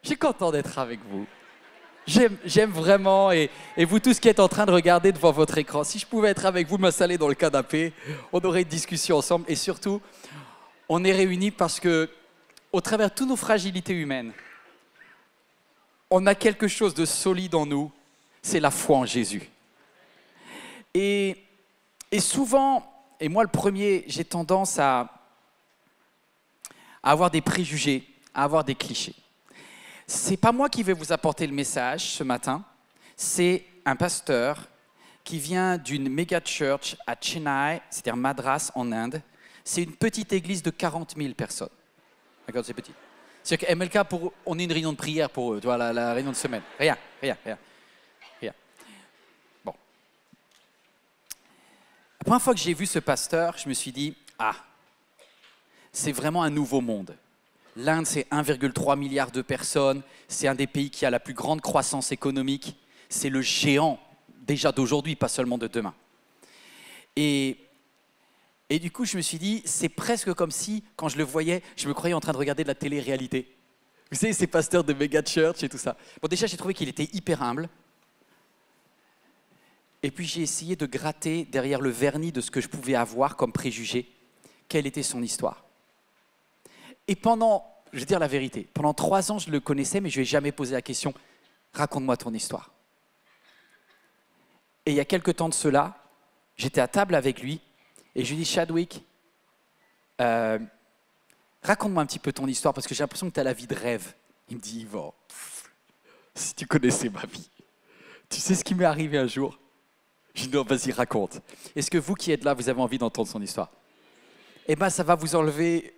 Je suis content d'être avec vous. J'aime vraiment, et vous tous qui êtes en train de regarder devant votre écran, si je pouvais être avec vous, m'installer dans le canapé, on aurait une discussion ensemble. Et surtout, on est réunis parce que, au travers de toutes nos fragilités humaines, on a quelque chose de solide en nous, c'est la foi en Jésus. Et souvent, et moi le premier, j'ai tendance à avoir des préjugés, à avoir des clichés. C'est pas moi qui vais vous apporter le message ce matin, c'est un pasteur qui vient d'une méga church à Chennai, c'est-à-dire Madras en Inde. C'est une petite église de 40 000 personnes. D'accord, c'est petit. C'est-à-dire que MLK, on est une réunion de prière pour eux, tu vois, la réunion de semaine. Rien. Bon. La première fois que j'ai vu ce pasteur, je me suis dit, c'est vraiment un nouveau monde. L'Inde, c'est 1,3 milliard de personnes. C'est un des pays qui a la plus grande croissance économique. C'est le géant, déjà d'aujourd'hui, pas seulement de demain. Et du coup, je me suis dit, c'est presque comme si, quand je le voyais, je me croyais en train de regarder de la télé-réalité. Vous savez, ces pasteurs de méga church et tout ça. Bon, déjà, j'ai trouvé qu'il était hyper humble. Et puis, j'ai essayé de gratter derrière le vernis de ce que je pouvais avoir comme préjugé, quelle était son histoire. Et pendant, je vais dire la vérité, pendant 3 ans, je le connaissais, mais je ne lui ai jamais posé la question, raconte-moi ton histoire. Et il y a quelque temps de cela, j'étais à table avec lui, et je lui ai dit, Chadwick, raconte-moi un petit peu ton histoire, parce que j'ai l'impression que tu as la vie de rêve. Il me dit, Yvan, si tu connaissais ma vie, tu sais ce qui m'est arrivé un jour? Je lui dis, non, vas-y, raconte. Est-ce que vous qui êtes là, vous avez envie d'entendre son histoire? Eh bien, ça va vous enlever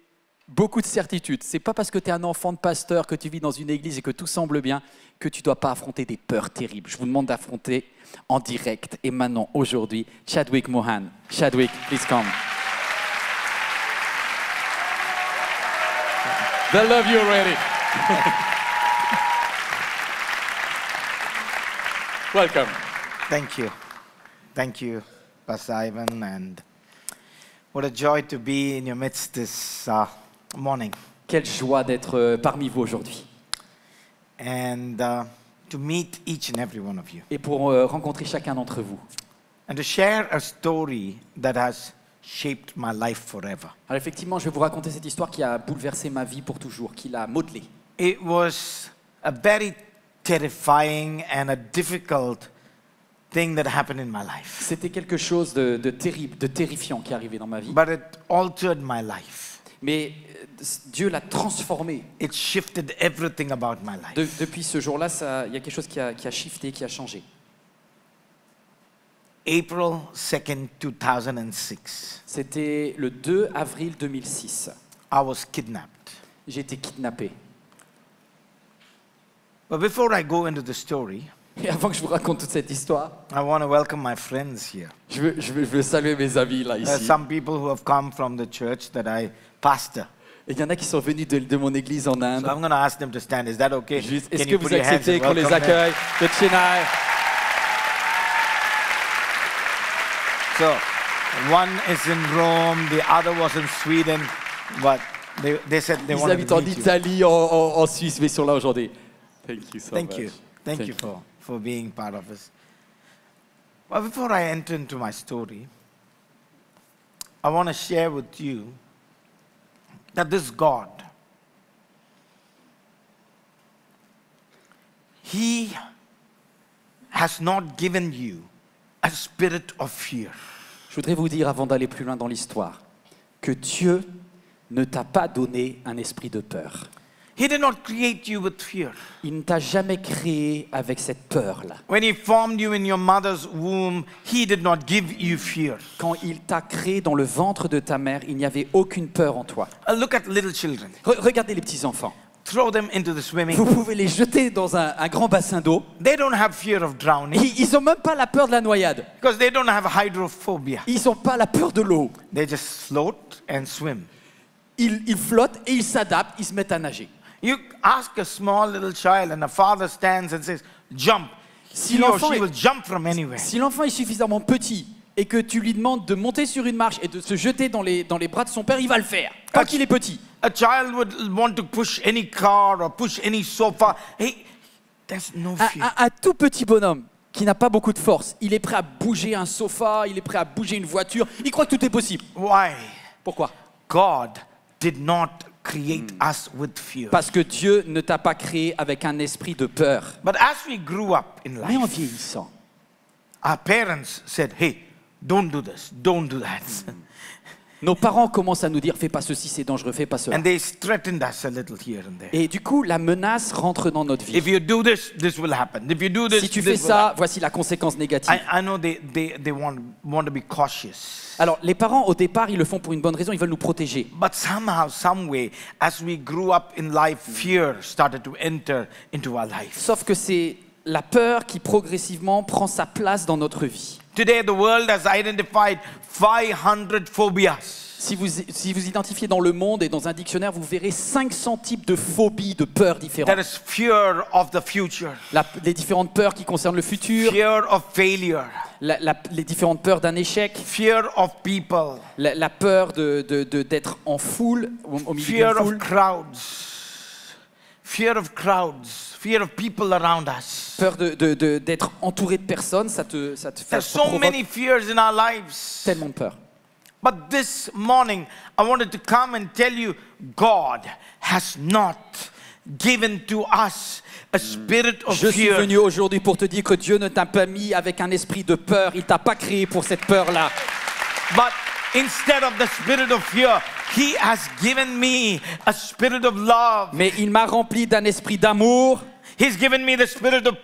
beaucoup de certitudes. Ce n'est pas parce que tu es un enfant de pasteur, que tu vis dans une église et que tout semble bien, que tu ne dois pas affronter des peurs terribles. Je vous demande d'affronter en direct et maintenant, aujourd'hui, Chadwick Mohan. Chadwick, please come. They love you already. Welcome. Thank you. Thank you, Pastor Ivan, and what a joy to be in your midst this morning. Quelle joie d'être parmi vous aujourd'hui. And to meet each and every one of you. Et pour rencontrer chacun d'entre vous. And to share a story that has shaped my life forever. Alors effectivement, je vais vous raconter cette histoire qui a bouleversé ma vie pour toujours, qui l'a modelée. It was a very terrifying and a difficult thing that happened in my life. C'était quelque chose de terrible, de terrifiant qui est arrivé dans ma vie. But it altered my life. Mais Dieu l'a transformé. It shifted everything about my life. Depuis ce jour-là, il y a quelque chose qui a shifté, qui a changé. April 2nd, 2006. C'était le 2 avril 2006. I was kidnapped. J'ai été kidnappé. But before I go into the story, et avant que je vous raconte toute cette histoire, I want to welcome my friends here. Je veux saluer mes amis là ici. There are some people who have come from the church that I pastor. Et il y en a qui sont venus de mon église en Inde. So I'm going to ask them to stand. Is that okay? Est-ce que vous acceptez qu'on les accueille de Chennai? So, one is in Rome, the other was in Sweden, but they said they wanted habitent to en meet you. Italie, en Suisse, mais ils sont là aujourd'hui. Thank you so Thank much. you. Thank you for being part of us. But before I enter into my story, I want to share with you that this God, He has not given you a spirit of fear. Je voudrais vous dire, avant d'aller plus loin dans l'histoire, que Dieu ne t'a pas donné un esprit de peur. He did not create you with fear. Il ne t'a jamais créé avec cette peur-là. When He formed you in your mother's womb, He did not give you fear. Quand il t'a créé dans le ventre de ta mère, il n'y avait aucune peur en toi. Look at little children. Regardez les petits-enfants. Throw them into the swimming. Vous pouvez les jeter dans un grand bassin d'eau. They don't have fear of drowning. Ils n'ont même pas la peur de la noyade. Because they don't have hydrophobia. Ils n'ont pas la peur de l'eau. They just float and swim. Ils flottent et ils s'adaptent, ils se mettent à nager. You ask a small little child and a father stands and says, jump. Si He or l'enfant she will jump from anywhere. Si l'enfant est suffisamment petit et que tu lui demandes de monter sur une marche et de se jeter dans les bras de son père, il va le faire, quand il est petit. a child would want to push any car or push any sofa. Hey, there's no fear. Un tout petit bonhomme qui n'a pas beaucoup de force, il est prêt à bouger un sofa, il est prêt à bouger une voiture, il croit que tout est possible. Why? Pourquoi? God did not create us with fear. Parce que Dieu ne t'a pas créé avec un esprit de peur. But as we grew up in Mais en life, vieillissant, our parents said, hey, don't do this, don't do that. nos parents commencent à nous dire fais pas ceci, c'est dangereux, fais pas cela. And they threatened us a little here and there. Et du coup, la menace rentre dans notre vie. If you do this, this will happen. If you do this, Si tu this fais will ça, voici la conséquence négative. I know they want to be cautious. Alors, les parents, au départ, ils le font pour une bonne raison, ils veulent nous protéger. But somehow, some way, as we grew up in life, fear started to enter into our life. Sauf que c'est la peur qui progressivement prend sa place dans notre vie. Today, the world has identified 500 phobias. Si vous identifiez dans le monde et dans un dictionnaire, vous verrez 500 types de phobies, de peurs différentes. There is fear of the future, Les différentes peurs qui concernent le futur, fear of failure, les différentes peurs d'un échec, fear of people, la peur d'être en foule, au milieu fear d'une of foule, crowds, fear of people around us. peur d'être entouré de personnes, ça There's so provoque many fears in our lives. tellement de peur. But this morning, I wanted to come and tell you, God has not given to us a spirit of Je suis fear. venu aujourd'hui pour te dire que Dieu ne t'a pas mis avec un esprit de peur, il t'a pas créé pour cette peur-là. But instead of the spirit of fear, He has given me a spirit of love. Mais il m'a rempli d'un esprit d'amour, He's given me the spirit of un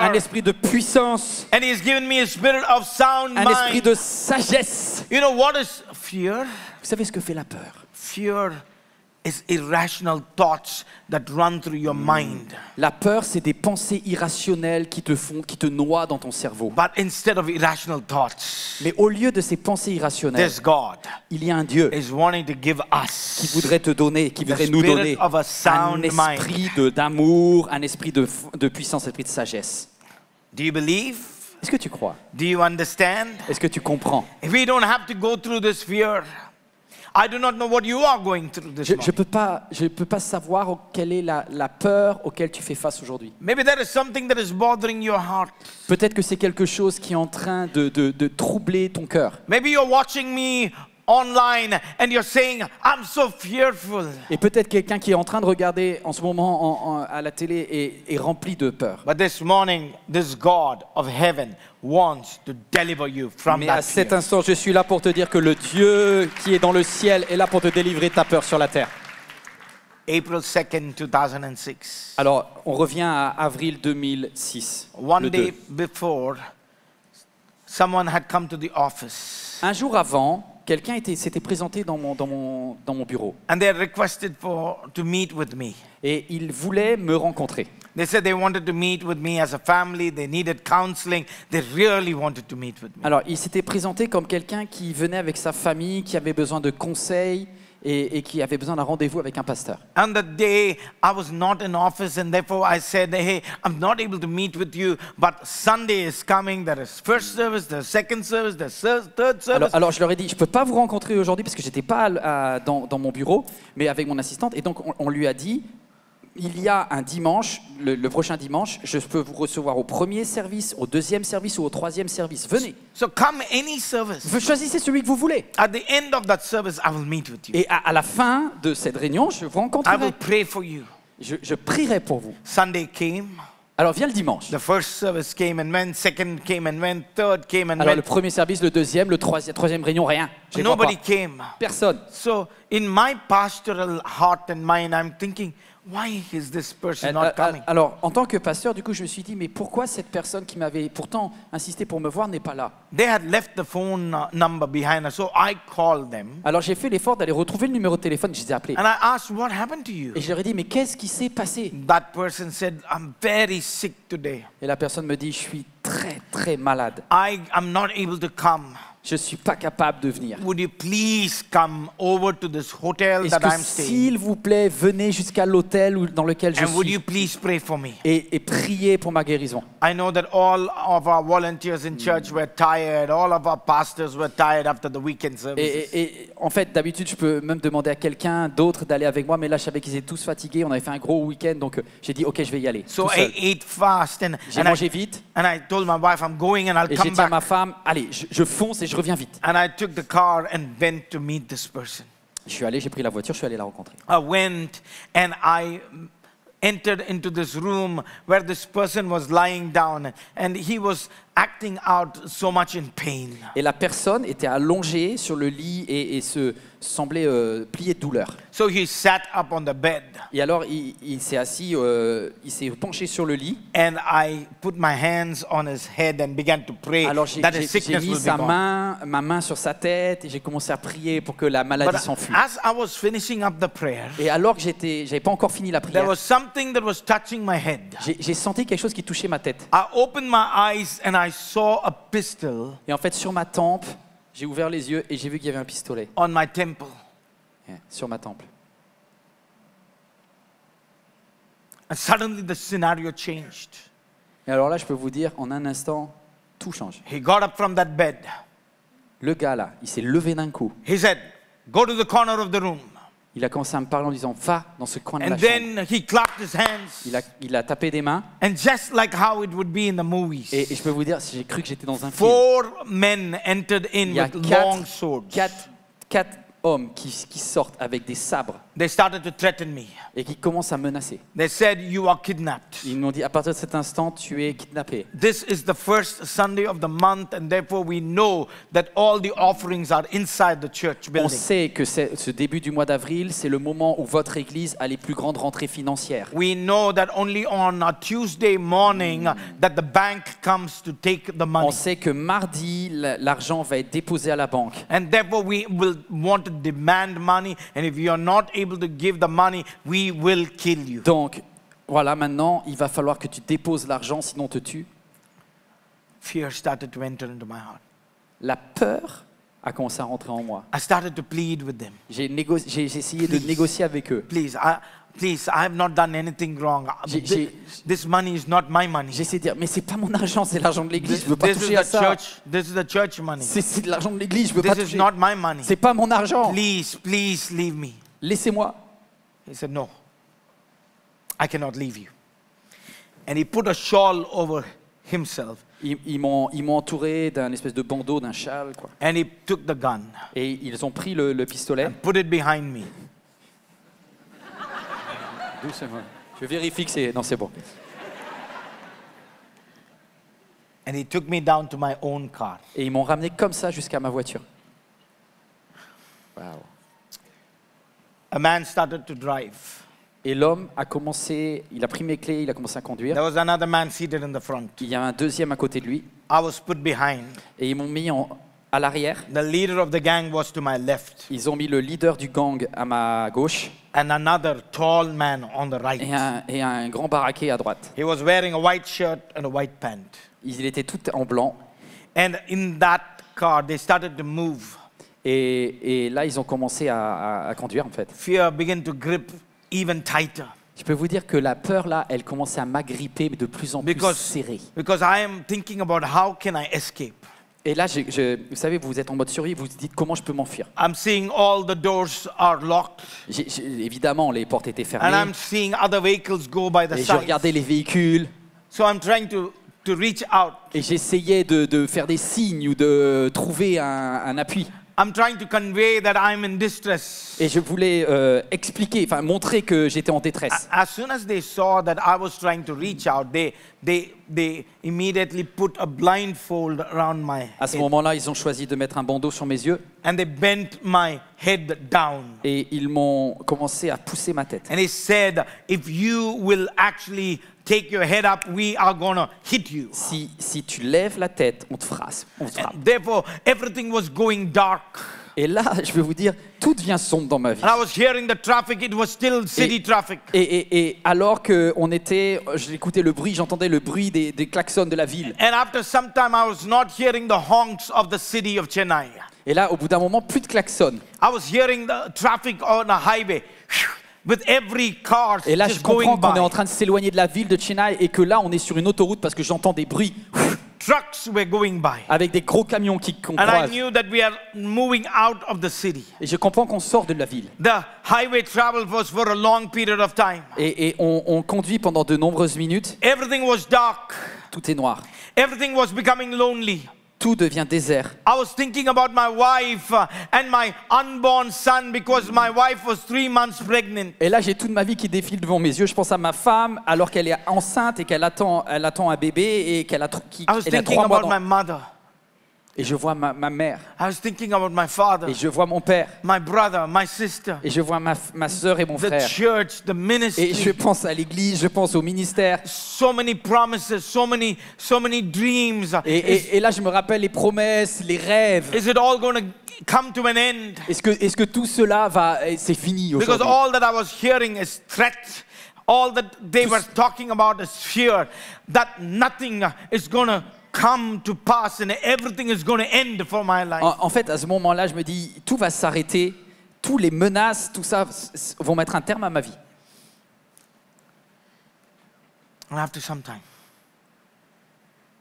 power. esprit de puissance, And He's given me a spirit of sound un esprit mind. de sagesse. You know what is fear? Vous savez ce que fait la peur? Fear is irrational thoughts that run through your mind. La peur, c'est des pensées irrationnelles qui te noient dans ton cerveau. But instead of irrational thoughts, Mais au lieu de ces pensées irrationnelles, there's God il y a un Dieu is wanting to give us qui voudrait te donner, qui voudrait nous spirit donner of a un sound esprit d'amour, un esprit de puissance, un esprit de sagesse. Do you believe? Est-ce que tu crois? Do you understand? Est-ce que tu comprends? If we don't have to go through this fear, I do not know what you are going through this Je morning. ne peux pas savoir quelle est la peur auquel tu fais face aujourd'hui. Maybe there is something that is bothering your heart. Peut-être que c'est quelque chose qui est en train de troubler ton cœur. Maybe you're watching me online and you're saying, I'm so fearful. Et peut-être quelqu'un qui est en train de regarder en ce moment à la télé est rempli de peur. But this morning, this God of heaven wants to deliver you from Mais à that cet fear. instant, je suis là pour te dire que le Dieu qui est dans le ciel est là pour te délivrer de ta peur sur la terre. April 2nd, 2006. Alors, on revient à avril 2006. One le day 2. before, someone had come to the office Un jour avant, quelqu'un s'était présenté dans mon bureau and they had requested to meet with me. et il voulait me rencontrer. They said they wanted to meet with me as a family. They needed counseling. They really wanted to meet with me. Alors, il s'était présenté comme quelqu'un qui venait avec sa famille, qui avait besoin de conseils et qui avait besoin d'un rendez-vous avec un pasteur. And that day, I was not in office, and therefore I said, hey, I'm not able to meet with you, but Sunday is coming. There is first service, there's second service, there's third service. Alors, je leur ai dit, je ne peux pas vous rencontrer aujourd'hui parce que je n'étais pas dans mon bureau, mais avec mon assistante. Et donc, on lui a dit, il y a un dimanche, le prochain dimanche, je peux vous recevoir au premier service, au deuxième service ou au troisième service. Venez. So come any service. Vous choisissez celui que vous voulez. At the end of that service, I will meet with you. Et à la fin de cette réunion, je vous I will rencontrerai. pray for you. Je prierai pour vous. Sunday came. Alors, viens le dimanche. The first service came and went, second came and went, third came and Alors, le went. premier service, le deuxième, le troisième réunion, rien. Je les vois Nobody pas. came. Personne. So in my pastoral heart and mind, I'm thinking, why is this person not coming? Alors, en tant que pasteur, du coup, je me suis dit, mais pourquoi cette personne qui m'avait pourtant insisté pour me voir n'est pas là? They had left the phone number behind us, so I called them. Alors, j'ai fait l'effort d'aller retrouver le numéro de téléphone que je les ai appelés. And I asked, what happened to you? Et je leur ai dit, mais qu'est-ce qui s'est passé? That person said, I'm very sick today. Et la personne me dit, je suis très, très malade. I am not able to come. je suis pas capable de venir. Would you please come over to this hotel Est-ce that I'm que staying? s'il vous plaît, venez jusqu'à l'hôtel dans lequel je And would suis you please pray for me? et priez pour ma guérison. I know that all of our volunteers in church were tired. All of our pastors were tired after the weekend services. Et en fait, d'habitude, je peux même demander à quelqu'un d'autre d'aller avec moi, mais là, je savais qu'ils étaient tous fatigués. On avait fait un gros week-end, donc j'ai dit, ok, je vais y aller. So tout seul. I ate fast J'ai mangé vite and I told my wife, I'm going and I'll et j'ai come dit à back. ma femme, allez, je fonce et je reviens vite. And I took the car and went to meet this person. Je suis allé, j'ai pris la voiture, je suis allé la rencontrer. I went and I entered into this room where this person was lying down and he was acting out so much in pain. Et la personne était allongée sur le lit et se semblait plier de douleur. So he sat up on the bed Et alors, il s'est assis, il s'est penché sur le lit. and I put my hands on his head and began to pray Alors, j'ai that his j'ai sickness mis will be gone. ma main sur sa tête et j'ai commencé à prier pour que la maladie But s'enfuit. as I was finishing up the prayer, Et alors que j'avais pas encore fini la there prière, was something that was touching my head. j'ai senti quelque chose qui touchait ma tête. I opened my eyes and I saw a pistol Et en fait, sur ma tempe, j'ai ouvert les yeux et j'ai vu qu'il y avait un pistolet on my temple. sur ma tempe. And suddenly the scenario changed. Et alors là, je peux vous dire, en un instant, tout change. He got up from that bed. Le gars là, il s'est levé d'un coup. He said, go to the corner of the room. Il a commencé à me parler en disant, va dans ce coin de la And chambre. then he clapped his hands. Il a tapé des mains. And just like how it would be in the movies, Et je peux vous dire, j'ai cru que j'étais dans un film. 4 men entered in Il y a with long swords. quatre hommes qui sortent avec des sabres They started to threaten me. et qui commencent à menacer. They said, you are kidnapped. Ils m'ont dit, à partir de cet instant, tu es kidnappé. This is the first Sunday of the month, and therefore we know that all the offerings are inside the church On building. sait que ce début du mois d'avril, c'est le moment où votre église a les plus grandes rentrées financières. We know that only on a Tuesday morning that the bank comes to take the On money. sait que mardi, l'argent va être déposé à la banque. And therefore we will want to demand money, and if you are not able to give the money, we will kill you. Donc, voilà, maintenant, il va falloir que tu déposes l'argent, sinon on te tue. Fear started to enter into my heart. La peur a commencé à rentrer en moi. I started to plead with them. J'ai essayé de négocier avec eux. Please, I have not done anything wrong. This money is not my money. J'ai essayé de dire, mais c'est pas mon argent, c'est l'argent de l'église, je veux pas This is toucher à the ça. church. This is the church money. C'est de l'argent de l'église, je veux pas This is toucher. not my money. C'est pas mon argent. Please, please leave me. Laissez-moi. He said, no, I cannot leave you. And he put a shawl over himself. Ils m'ont entouré d'un espèce de bandeau, d'un châle, quoi. And he took the gun Et ils ont pris le pistolet. and put it behind me. Doucement. Je vérifie que c'est... Non, c'est bon. And he took me down to my own car. Et ils m'ont ramené comme ça jusqu'à ma voiture. Wow. A man started to drive. Et l'homme a commencé, il a pris mes clés, il a commencé à conduire. There was another man seated in the front. Il y a un deuxième à côté de lui. I was put behind. Et ils m'ont mis à l'arrière. The leader of the gang was to my left. Ils ont mis le leader du gang à ma gauche. And another tall man on the right. Et un grand baraquet à droite. He was wearing a white shirt and a white pant. Il était tout en blanc. And in that car, they started to move. Et là, ils ont commencé à conduire, en fait. Fear began to grip even tighter. Je peux vous dire que la peur, là, elle commençait à m'agripper de plus en plus serrée. Because I am thinking about how can I escape. Et là, vous savez, vous êtes en mode survie, vous vous dites comment je peux m'enfuir. I'm seeing all the doors are locked. Évidemment, les portes étaient And fermées. I'm seeing other vehicles go by the Et je side. regardais les véhicules. So I'm trying to reach out. Et j'essayais de faire des signes ou de trouver un appui. I'm trying to convey that I'm in distress. Et je voulais expliquer, enfin montrer que j'étais en détresse. As soon as they saw that I was trying to reach out, they immediately put a blindfold around my À ce head. moment-là, ils ont choisi de mettre un bandeau sur mes yeux And they bent my head down. et ils m'ont commencé à pousser ma tête. And he said, if you will actually take your head up, we are going to hit you. Si tu lèves la tête, on te frappe. And therefore, everything was going dark. Et là, je vais vous dire, tout devient sombre dans ma vie. And I was hearing the traffic, it was still city traffic. Et alors que j'écoutais le bruit, j'entendais le bruit des klaxons de la ville. And after some time, I was not hearing the honks of the city of Chennai. Et là, au bout d'un moment, plus de klaxons. I was hearing the traffic on a highway with every car Et là, je just going comprends qu'on est en by. train de s'éloigner de la ville de Chennai et que là, on est sur une autoroute parce que j'entends des bruits Trucks were going by. avec des gros camions qu'on And I croise. knew that we are moving out of the city. Et je comprends qu'on sort de la ville. The highway travel was for a long period of time. Et on conduit pendant de nombreuses minutes. Everything was dark. Tout est noir. Everything was becoming lonely. Tout devient désert. I was thinking about my wife and my unborn son because my wife was 3 months pregnant. Et là, j'ai toute ma vie qui défile devant mes yeux. Je pense à ma femme alors qu'elle est enceinte et qu'elle attend un bébé et qu'elle a, I was elle a thinking 3 mois. about my mother. Et je vois ma mère. I was thinking about my father, Et je vois mon père. my brother, my sister, Et je vois ma sœur et mon the frère. church, the Et je ministry. pense à l'église, je pense au ministère. So many promises, so many dreams. Et là, je me rappelle les promesses, les rêves. Is it all going to come to an end? Est-ce que tout cela c'est fini Because aujourd'hui? all that I was hearing is threat. All that they were talking about is fear. That nothing is going to come to pass and everything is going to end for my life. En fait, à ce moment-là, je me dis, tout va s'arrêter. Tous les menaces, tout ça vont mettre un terme à ma vie. And after some time,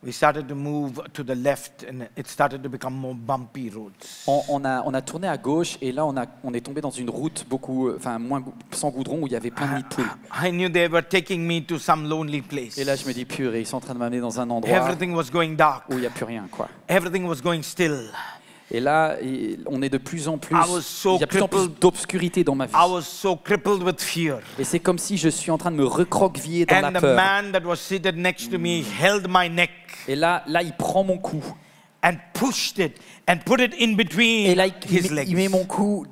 we started to move to the left and it started to become more bumpy roads. On a tourné à gauche et là, on est tombé dans une route sans goudron où il y avait plein de nids de poules. I knew they were taking me to some lonely place. Et là, je me dis, purée, ils sont en train de m'amener dans un endroit Everything was going dark. où il n'y a plus rien, quoi. Everything was going still. Et là, on est de plus en plus, I was so il y a de plus en plus crippled. d'obscurité dans ma vie. I was so crippled with fear. Et c'est comme si je suis en train de me recroqueviller dans And la the peur. man that was seated next to me held my neck Et là, il prend mon cou. and pushed it and put it in Et between là, his legs. il met mon cou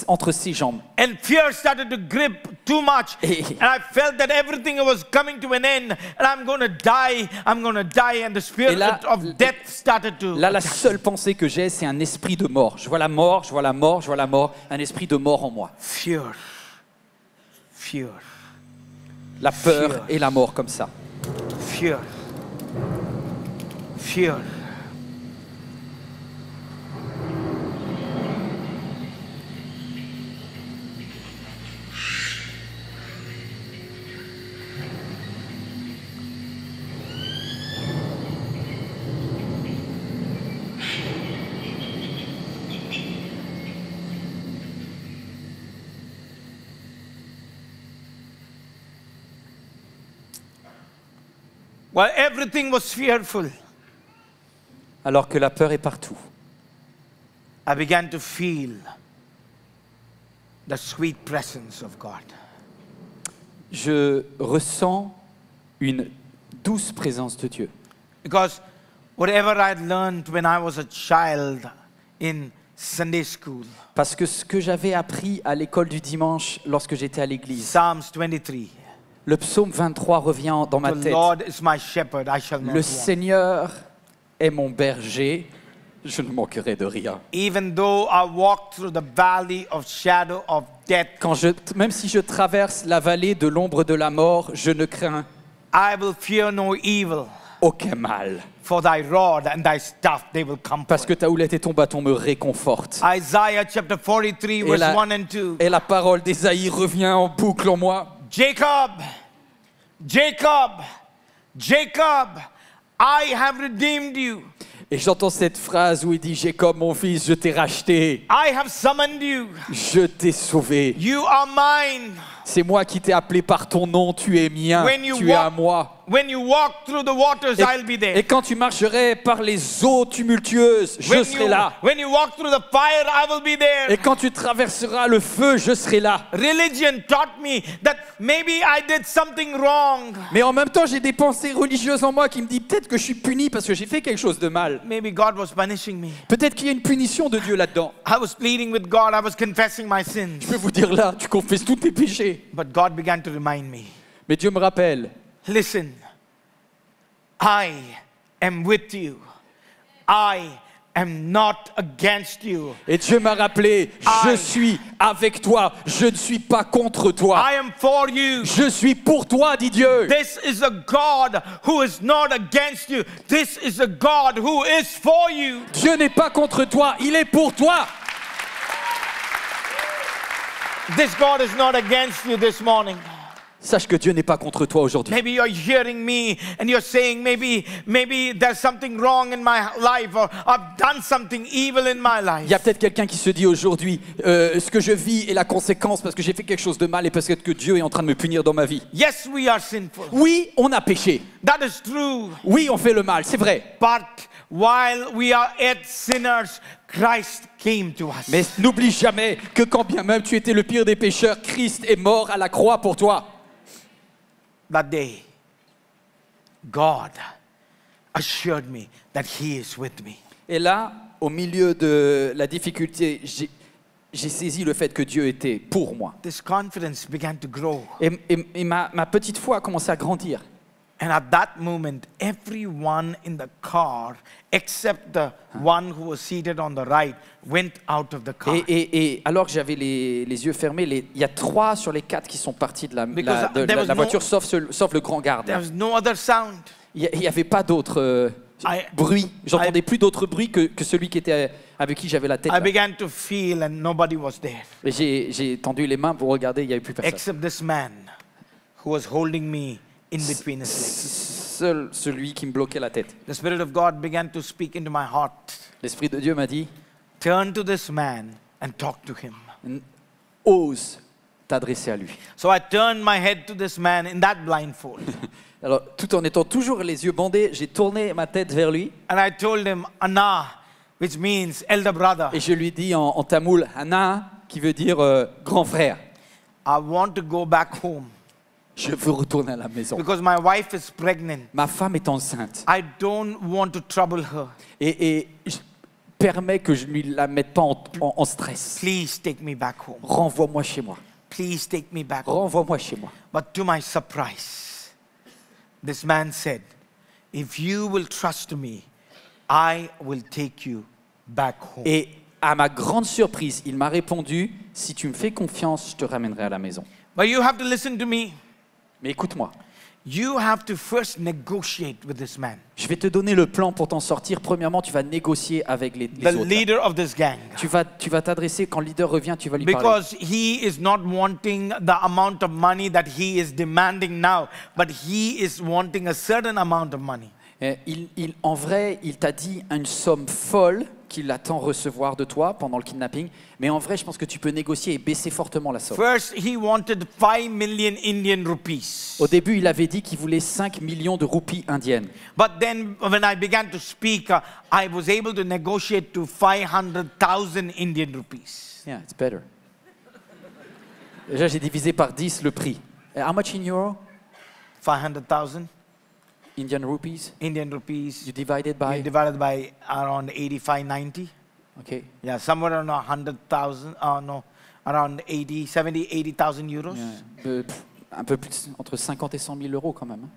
entre ses jambes. And fear started to grip too much. Et- And I felt that everything was coming to an end. And I'm going to die. I'm going to die. And the spirit Et là, of death started to... Là, la seule pensée que j'ai, c'est un esprit de mort. Je vois la mort, je vois la mort, je vois la mort. Un esprit de mort en moi. Fear. Fear. La peur Fear. et la mort comme ça. Fear. Fear. While everything was fearful, Alors que la peur est partout. I began to feel the sweet presence of God. Je ressens une douce présence de Dieu. Because whatever I had learned when I was a child in Sunday school, Parce que ce que j'avais appris à l'école du dimanche lorsque j'étais à l'église, Psalms 23, le psaume 23 revient dans ma the tête. Lord is my shepherd, I shall not Le want. Seigneur est mon berger, je ne manquerai de rien. Even though I walk through the valley of shadow of death, Même si je traverse la vallée de l'ombre de la mort, je ne crains I will fear no evil. aucun mal. For thy rod and thy staff, they will comfort. Parce que ta houlette et ton bâton me réconfortent. Isaiah chapter 43, verse 1 and 2. Et la parole d'Ésaïe revient en boucle en moi. Jacob, Jacob, Jacob, I have redeemed you. Et j'entends cette phrase où il dit, Jacob, mon fils, je t'ai racheté, I have summoned you. je t'ai sauvé. You are mine. C'est moi qui t'ai appelé par ton nom, tu es mien, When you tu es à moi. When you walk through the waters, I'll be Et there. quand tu marcherais par les eaux tumultueuses, je serai là. When you walk through the fire, I will be there. Et quand tu traverseras le feu, je serai là. Religion taught me that maybe I did something wrong. Mais en même temps, j'ai des pensées religieuses en moi qui me disent peut-être que je suis puni parce que j'ai fait quelque chose de mal. Maybe God was punishing me. Peut-être qu'il y a une punition de Dieu là-dedans. I was pleading with God. I was confessing my sins. Je peux vous dire là, tu confesses tous tes péchés. But God began to remind me. Mais Dieu me rappelle, Listen, I am with you. I am not against you. Et Dieu m'a rappelé, je suis avec toi, je ne suis pas contre toi. I am for you. Je suis pour toi, dit Dieu. This is a God who is not against you. This is a God who is for you. Dieu n'est pas contre toi, il est pour toi. This God is not against you this morning. Sache que Dieu n'est pas contre toi aujourd'hui. Maybe you're hearing me and you're saying, maybe there's something wrong in my life, or I've done something evil in my life. Il y a peut-être quelqu'un qui se dit aujourd'hui, ce que je vis est la conséquence parce que j'ai fait quelque chose de mal et parce que Dieu est en train de me punir dans ma vie. Yes, we are sinful. Oui, on a péché. That is true. Oui, on fait le mal, c'est vrai. But while we are yet sinners, Christ came to us. Mais n'oublie jamais que quand bien même tu étais le pire des pécheurs, Christ est mort à la croix pour toi. That day, God assured me that He is with me. Et là, au milieu de la difficulté, j'ai saisi le fait que Dieu était pour moi. This confidence began to grow. Et ma petite foi a commencé à grandir. And at that moment, everyone in the car, except the one who was seated on the right, went out of the car. Et alors que j'avais les yeux fermés, il y a 3 sur les 4 qui sont partis de la voiture, sauf le grand garde. There was no other sound. Il n'y avait pas d'autre bruit. J'entendais plus d'autre bruit que celui qui était avec qui j'avais la tête. I began to feel and nobody was there. Et j'ai tendu les mains pour regarder, il n'y avait plus personne. Except this man who was holding me in between his legs. Seul celui qui me bloquait la tête. The Spirit of God began to speak into my heart. L'Esprit de Dieu m'a dit, turn to this man and talk to him. Ose t'adresser à lui. So I turned my head to this man in that blindfold. Alors, tout en étant toujours les yeux bandés, j'ai tourné ma tête vers lui. And I told him, Anna, which means elder brother. Et je lui dis en tamoul, Anna, qui veut dire grand frère. I want to go back home. Je veux retourner à la maison. Because my wife is pregnant. Ma femme est enceinte. I don't want to trouble her. Et je permets que je ne lui la mette pas en stress. Please take me back home. Renvoie-moi chez moi. Please take me back home. Renvoie-moi chez moi. But to my surprise, this man said, if you will trust me, I will take you back home. Et à ma grande surprise, il m'a répondu, si tu me fais confiance, je te ramènerai à la maison. But you have to listen to me. Mais écoute-moi. You have to first negotiate with this man. Je vais te donner le plan pour t'en sortir. Premièrement, tu vas négocier avec les The autres. leader of this gang. Tu vas t'adresser, quand le leader revient, tu vas lui parler. Because he is not wanting the amount of money that he is demanding now, but he is wanting a certain amount of money. En vrai, il t'a dit une somme folle qu'il attend recevoir de toi pendant le kidnapping. Mais en vrai, je pense que tu peux négocier et baisser fortement la somme. First, he wanted 5 million Indian rupees. Au début, il avait dit qu'il voulait 5 millions de roupies indiennes. But then, when I began to speak, I was able to negotiate to 500,000 Indian rupees. Yeah, it's better. Déjà, j'ai divisé par 10 le prix. How much in euro? 500,000 Indian rupees? Indian rupees. You divided by? You divided by around 85, 90. Okay. Yeah, somewhere around 100,000. No, around 80, 70, 80,000 euros. Yeah. Un peu plus, entre 50 et 100 000 euros quand même.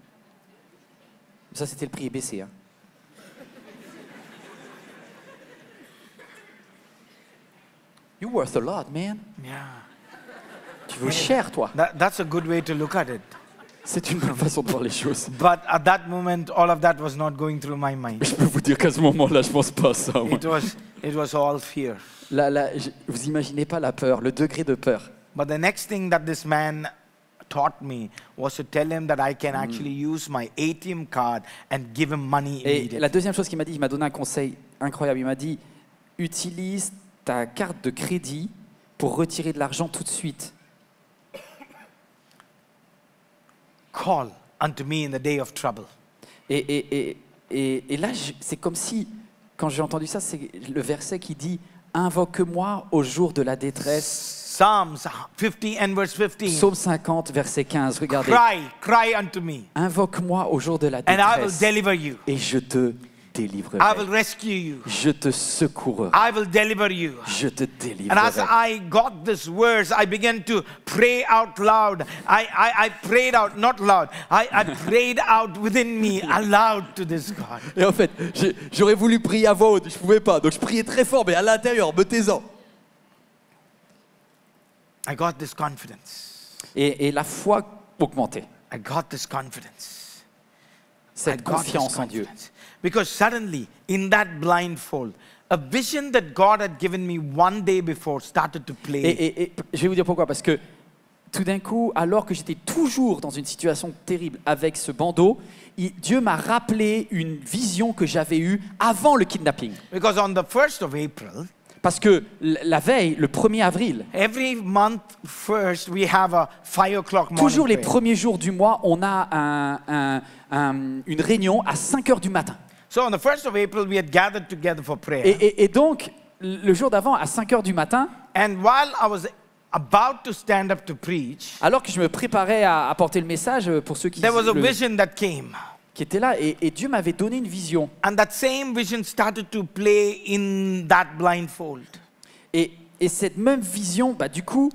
Ça, c'était le prix baissé. Hein. You're worth a lot, man. Yeah. Tu vaux cher, toi. That's a good way to look at it. C'est une bonne façon de voir les choses. But at that moment, all of that was not going through my mind. Je peux vous dire qu'à ce moment-là, je pense pas à ça. Moi. It was all fear. Là, vous imaginez pas la peur, le degré de peur. But the next thing that this man taught me was to tell him that I can actually use my ATM card and give him money immediately. Et la deuxième chose qu'il m'a dit, il m'a donné un conseil incroyable. Il m'a dit, utilise ta carte de crédit pour retirer de l'argent tout de suite. Call unto me in the day of trouble. Et là, c'est comme si, quand j'ai entendu ça, c'est le verset qui dit « Invoque-moi au jour de la détresse ». Psalms 50 and verse 15. Psaume 50, verset 15, regardez. Cry unto me. Invoque-moi au jour de la And I will détresse deliver you. et je te délivrerai. I will rescue you. Je te secourerai. I will deliver you. Je te And as délivrerai. I got this verse, I began to pray out loud. I prayed out, not loud. I prayed out within me aloud to this God. Et en fait, j'aurais voulu prier à voix haute, je pouvais pas. Donc je priais très fort, mais à l'intérieur, me taisant. I got this confidence. Et la foi augmentait. I got this confidence. I Cette got this confiance en Dieu. confidence. Because suddenly, in that blindfold, a vision that God had given me one day before started to play. Et je vais vous dire pourquoi. Parce que tout d'un coup, alors que j'étais toujours dans une situation terrible avec ce bandeau, Dieu m'a rappelé une vision que j'avais eue avant le kidnapping. Because on the 1st of April, Parce que la veille, le 1er avril, every month first, we have a 5 o'clock morning toujours les prayer. premiers jours du mois, on a une réunion à 5 heures du matin. So on the 1st of April, we had gathered together for prayer. Et donc, le jour d'avant, à 5 heures du matin, And while I was about to stand up to preach, alors que je me préparais à apporter le message pour ceux qui there was a vision that came. étaient là, et Dieu m'avait donné une vision. And that same vision started to play in that blindfold. Et cette même vision, bah, du coup,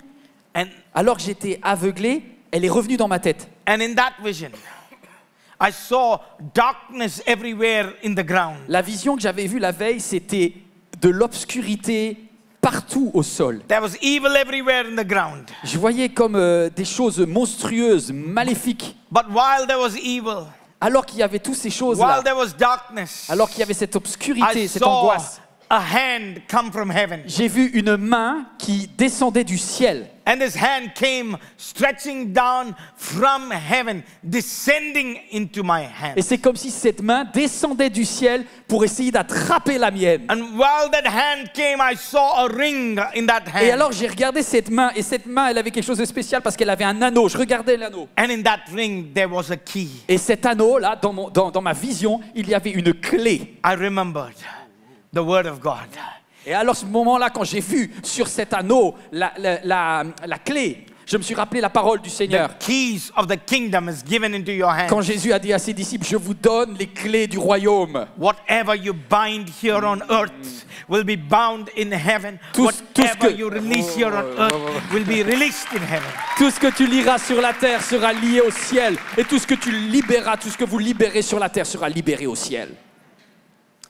And, alors que j'étais aveuglé, elle est revenue dans ma tête. and in that vision, I saw darkness everywhere in the ground. La vision que j'avais vue la veille, c'était de l'obscurité partout au sol. There was evil everywhere in the ground. Je voyais comme des choses monstrueuses, maléfiques. But while there was evil, Alors qu'il y avait toutes ces choses-là, while there was darkness, alors qu'il y avait cette obscurité, I cette saw angoisse, a hand come from heaven. j'ai vu une main qui descendait du ciel. And this hand came stretching down from heaven, descending into my hand. Et c'est comme si cette main descendait du ciel pour essayer d'attraper la mienne. And while that hand came, I saw a ring in that hand. Et alors j'ai regardé cette main, et cette main, elle avait quelque chose de spécial parce qu'elle avait un anneau. Je regardais l'anneau. And in that ring, there was a key. Et cet anneau-là, dans ma vision, il y avait une clé. I remembered the word of God. Et alors, ce moment-là, quand j'ai vu sur cet anneau la clé, je me suis rappelé la parole du Seigneur. The keys of the kingdom is given into your hand. Quand Jésus a dit à ses disciples, je vous donne les clés du royaume. Whatever you bind here on earth will be bound in heaven. Tout ce Whatever que- you release here on earth will be released in heaven. Tout ce que tu liras sur la terre sera lié au ciel. Et tout ce que tu libéreras, tout ce que vous libérez sur la terre sera libéré au ciel.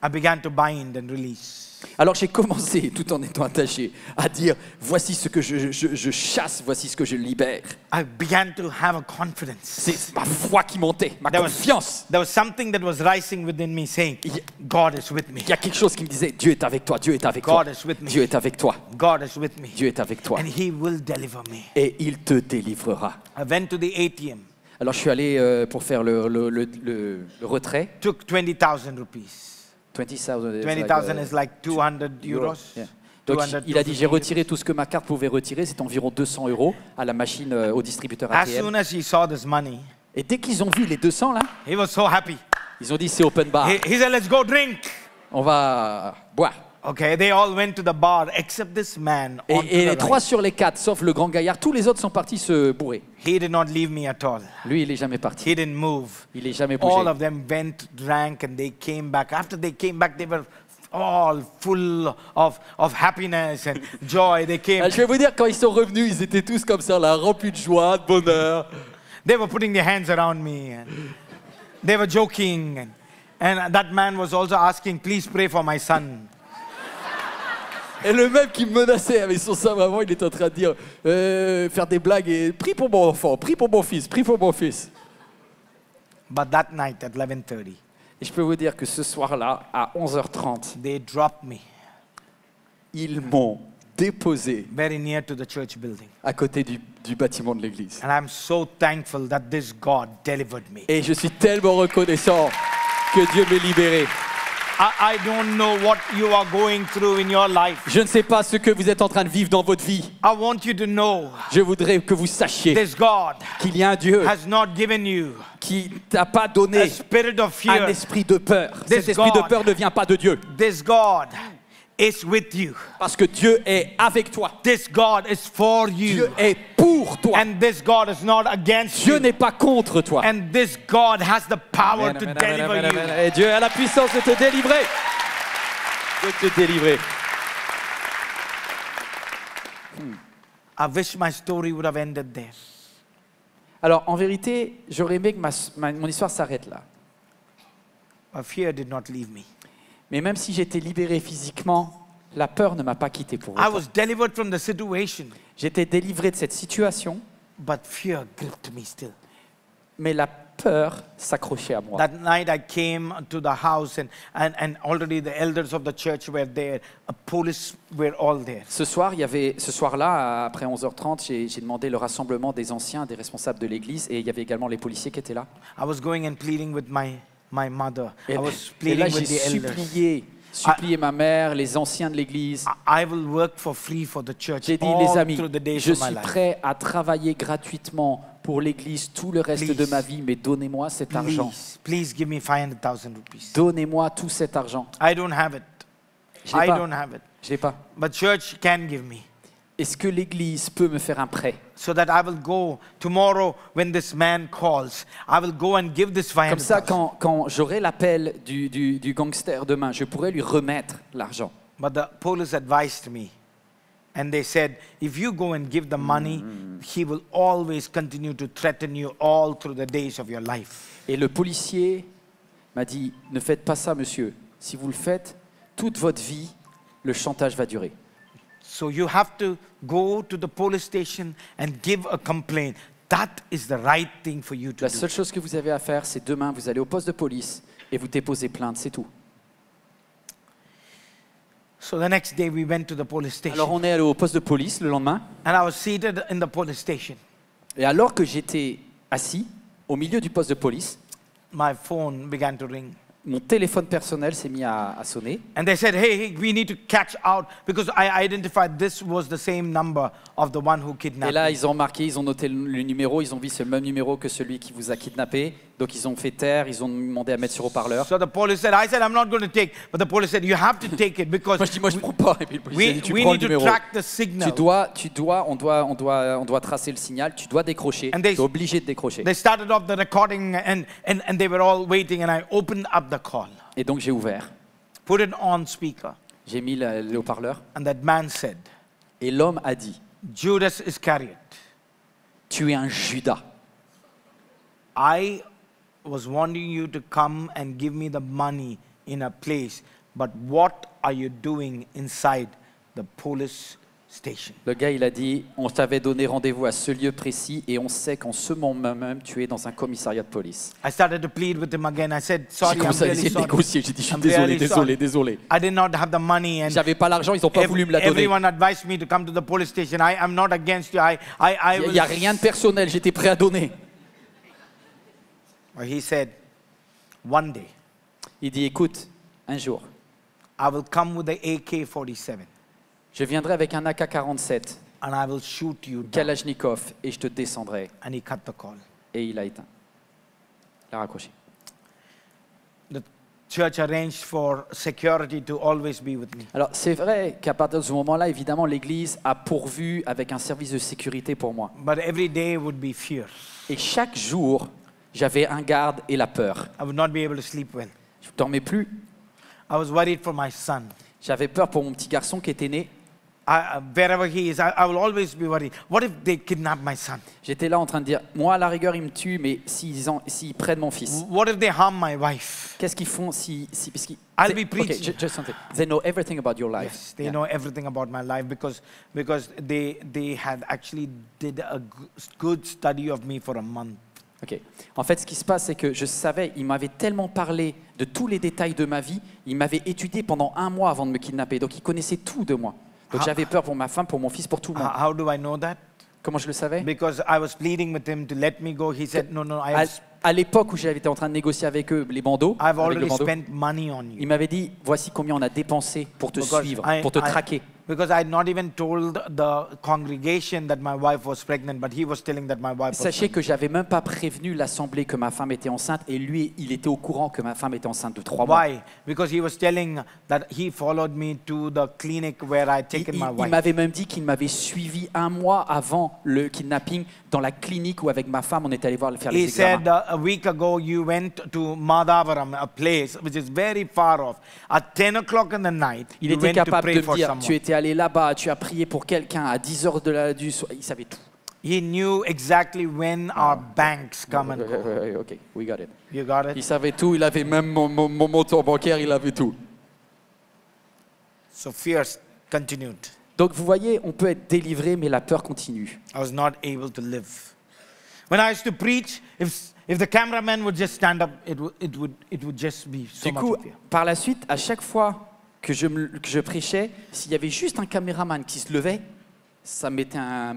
I began to bind and release. Alors j'ai commencé, tout en étant attaché, à dire, voici ce que je chasse, voici ce que je libère. I began to have a confidence. C'est ma foi qui montait, ma There confiance. was something that was rising within me saying, God is with me. Il y a quelque chose qui me disait, Dieu est avec toi, Dieu est avec toi. God is with me. Dieu est avec toi, God is with me. Dieu est avec toi. And He will deliver me. Et il te délivrera. I went to the ATM, Alors je suis allé pour faire le retrait. took 20,000 rupees. 20,000 20,000 is like 200 euros. Yeah. Donc 200, il a dit, j'ai 250 retiré tout ce que ma carte pouvait retirer, c'est environ 200 € à la machine, au distributeur As ATM. soon as he saw this money, Et dès qu'ils ont vu les 200 là, he was so happy. ils ont dit, c'est open bar, He said, let's go drink. on va boire. Okay, they all went to the bar except this man. On to Et les the 3 right. sur les 4, sauf le grand gaillard, tous les autres sont partis se bourrer. He did not leave me at all. Lui, il n'est jamais parti. He didn't move. Il n'est jamais bougé. All of them went, drank, and they came back. After they came back, they were all full of happiness and joy. They came. Je vais vous dire, quand ils sont revenus, ils étaient tous comme ça, là, remplis de joie, de bonheur. They were putting their hands around me. And they were joking. And that man was also asking, please pray for my son. Et le même qui me menaçait avec son sabre avant, il était en train de dire, faire des blagues et prie pour mon enfant, prie pour mon fils, prie pour mon fils. But that night at 11:30, Et je peux vous dire que ce soir-là, à 11h30, they dropped me ils m'ont déposé very near to the church building. à côté du bâtiment de l'église. And I'm so thankful that this God delivered me. Et je suis tellement reconnaissant que Dieu m'ait libéré. I don't know what you are going through in your life. Je ne sais pas ce que vous êtes en train de vivre dans votre vie. I want you to know Je voudrais que vous sachiez this God qu'il y a un Dieu has not given you qui t'a pas a donné spirit of un fear. esprit de peur. This Cet esprit de God- peur ne vient pas de Dieu. This God is with you. Parce que Dieu est avec toi. This God is for you. Dieu est pour pour toi. And this God is not against Dieu you. n'est pas contre toi. And this God has the power Amen, to amen, deliver amen, you. amen. Et Dieu a la puissance de te délivrer. De te délivrer. I wish my story would have ended there. Alors, en vérité, j'aurais aimé que mon histoire s'arrête là. But fear did not leave me. Mais même si j'étais libéré physiquement, la peur ne m'a pas quitté pour I autant. was delivered from the situation, J'étais délivré de cette situation, but fear gripped me still. mais la peur s'accrochait à moi. That night I came to the house and already the elders of the church were there. Police were all there. Ce soir-là, après 11h30, j'ai demandé le rassemblement des anciens, des responsables de l'église, et il y avait également les policiers qui étaient là. I was going and pleading with my mother. Et, I was et là, pleading j'ai with the elders. supplié ma mère, les anciens de l'église. I will work for free for the church J'ai dit, all les amis, through the days je of my suis life. prêt à travailler gratuitement pour l'église tout le reste de Please. ma vie, mais donnez-moi cet argent. Please give me 500,000 rupees. Donnez-moi tout cet argent. I don't have it. Je l'ai I pas. don't have it. Je l'ai pas. But church can give me. Est-ce que l'église peut me faire un prêt? So that I will go tomorrow when this man calls. I will go and give this Comme ça, 500,000. quand j'aurai l'appel du gangster demain, je pourrai lui remettre l'argent. But the police advised me. And they said, if you go and give the money, he will always continue to threaten you all through the days of your life. Et le policier m'a dit, ne faites pas ça, monsieur. Si vous le faites, toute votre vie, le chantage va durer. So you have to go to the police station and give a complaint. That is the right thing for you to La do. seule chose que vous avez à faire, c'est demain, vous allez au poste de police et vous déposez plainte, c'est tout. So the next day we went to the police station. Alors on est allé au poste de police le lendemain, And I was seated in the police station. et alors que j'étais assis au milieu du poste de police, My phone began to ring. mon téléphone personnel s'est mis à sonner. And they said, hey, we need to catch out because I identified this was the same number of the one who Et kidnapped là, me. ils ont marqué, ils ont noté le numéro, ils ont vu c'est le même numéro que celui qui vous a kidnappé. Donc ils ont fait taire, ils ont demandé à mettre sur haut-parleur. So the police said, I said, I'm not going to take. But the police said, you have to take it because Moi je dis, moi je prends pas. Et puis le policier a dit, tu prends le need to numéro. track the signal. On doit tracer le signal, tu dois décrocher. And Tu es obligé de décrocher. They started off the recording and they were all waiting and I opened up the call. Et donc j'ai ouvert, Put it on speaker. j'ai mis le haut-parleur. And that man said, Et l'homme a dit, Judas Iscariot, tu es un Judas. I was wanting you to come and give me the money in a place, but what are you doing inside the police station? Le gars, il a dit, on t'avait donné rendez-vous à ce lieu précis et on sait qu'en ce moment même, tu es dans un commissariat de police. I started to plead with him again. I said, J'ai sorry, I'm commencé à really essayer de sorry. négocier. J'ai dit, je suis I'm désolé, really sorry. désolé. I did not have the money and J'avais pas l'argent, ils n'ont pas voulu me la donner. everyone advised me to come to the police station. I'm not against you. Il n'y a rien de personnel, j'étais prêt à donner. Well, he said, one day Il dit, écoute, un jour, I will come with the AK-47 je viendrai avec un AK-47, and I will shoot you down. Kalachnikov, et je te descendrai. And he cut the call. Et il a éteint. Il a raccroché. The church arranged for security to always be with me. Alors, c'est vrai qu'à partir de ce moment-là, évidemment, l'Église a pourvu avec un service de sécurité pour moi. But every day would be fear. Et chaque jour, j'avais un garde et la peur. I would not be able to sleep well. Je ne dormais plus. I was worried for my son. J'avais peur pour mon petit garçon qui était né. Wherever he is, I will always be worried. What if they kidnap my son? J'étais là en train de dire, moi, à la rigueur, ils me tuent, mais s'ils prennent mon fils, What if they harm my wife? qu'est-ce qu'ils font parce qu'ils... I'll be Okay, preaching. just something. They know everything about your life. Yes, they Yeah. know everything about my life because they had actually did a good study of me for a month. Ok. En fait, ce qui se passe, c'est que je savais, il m'avait tellement parlé de tous les détails de ma vie, il m'avait étudié pendant 1 mois avant de me kidnapper, donc il connaissait tout de moi. Donc Ah. j'avais peur pour ma femme, pour mon fils, pour tout le monde. How do I know that? Comment je le savais? Because I was pleading with him to let me go. He said, no, À l'époque où j'avais été en train de négocier avec eux, les bandeaux, I've avec le already bandeau, spent money on il you. m'avait dit, voici combien on a dépensé pour te Because suivre, pour te traquer. because I had not even told the congregation that my wife was pregnant, but he was telling that my wife was Sachez pregnant. que j'avais même pas prévenu l'assemblée que ma femme était enceinte et lui, il était au courant que ma femme était enceinte de 3 mois. Why? Because he was telling that he followed me to the clinic where I had taken my Il wife. m'avait même dit qu'il m'avait suivi 1 mois avant le kidnapping dans la clinique où avec ma femme on est allé faire les He said examens. a week ago you went to Madhavaram, a place which is very far off. At 10 o'clock in the night, Il you était went to capable pray de me for dire, someone. tu étais allé là-bas, tu as prié pour quelqu'un à 10 heures du soir. Il savait tout. He knew exactly when our banks come and go. Ok, we got it. You got Il it? savait tout, il avait même mon montant bancaire, il avait tout. So fear continued. Donc vous voyez, on peut être délivré, mais la peur continue. I was not able to live. When I used to preach, if the cameraman would just stand up, it would just be so Du much coup, of fear. par la suite, à chaque fois que je prêchais, s'il y avait juste un caméraman qui se levait, ça mettait un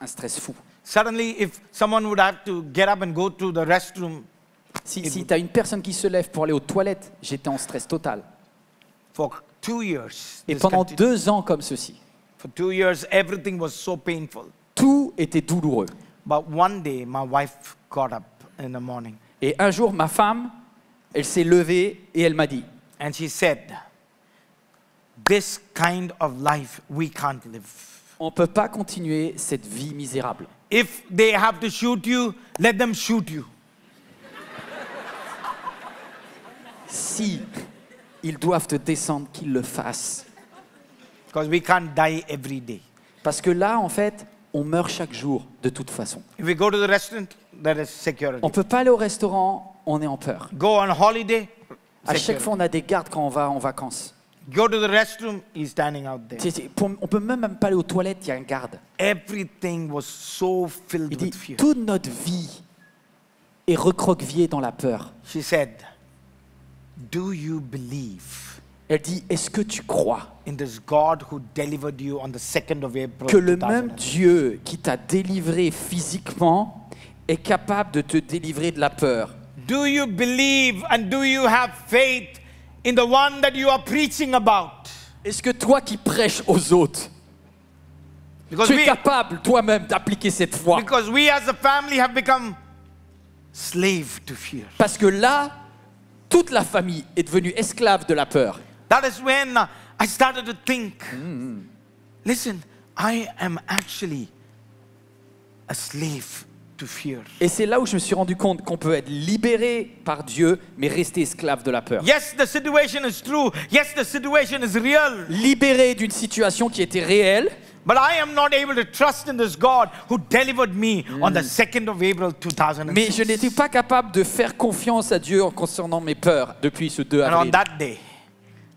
stress fou. Suddenly, if someone would have to get up and go to the restroom, Si tu as une personne qui se lève pour aller aux toilettes, j'étais en stress total. for 2 years, Et this pendant continued. 2 ans comme ceci, For 2 years, everything was so painful. tout était douloureux. But one day, my wife got up in the morning Et un jour, ma femme, elle s'est levée et elle m'a dit, and she said, "This kind of life we can't live. on ne peut pas continuer cette vie misérable. If they have to shoot you, let them shoot you. Si ils doivent te descendre, qu'ils le fassent. Because we can't die every day. Parce que là, en fait, on meurt chaque jour, de toute façon. If we go to the restaurant, there is security. On ne peut pas aller au restaurant, on est en peur. Go on holiday, À chaque security. fois, on a des gardes quand on va en vacances. Go to the restroom, he's standing out there. On peut même pas aller aux toilettes, il y a un garde. Everything was so filled Il dit, with fear. toute notre vie est recroquevillée dans la peur. She said, "Do you believe Elle dit, est-ce que tu crois in this God who delivered you on the 2nd of April que le même 2000?" Dieu qui t'a délivré physiquement est capable de te délivrer de la peur? Do you believe and do you have faith in the one that you are preaching about? Est-ce que toi qui prêches aux autres, Because tu es we, capable toi-même d'appliquer cette foi? because we as a family have become slave to fear. Parce que là, toute la famille est devenue esclave de la peur. That is when I started to think, listen, I am actually a slave to fear. Et c'est là où je me suis rendu compte qu'on peut être libéré par Dieu, mais rester esclave de la peur. Yes, the situation is true. Yes, the situation is real. Libéré d'une situation qui était réelle, But I am not able to trust in this God who delivered me on the 2nd of April mais je 2006. n'étais pas capable de faire confiance à Dieu en concernant mes peurs depuis ce 2 And on avril. that day,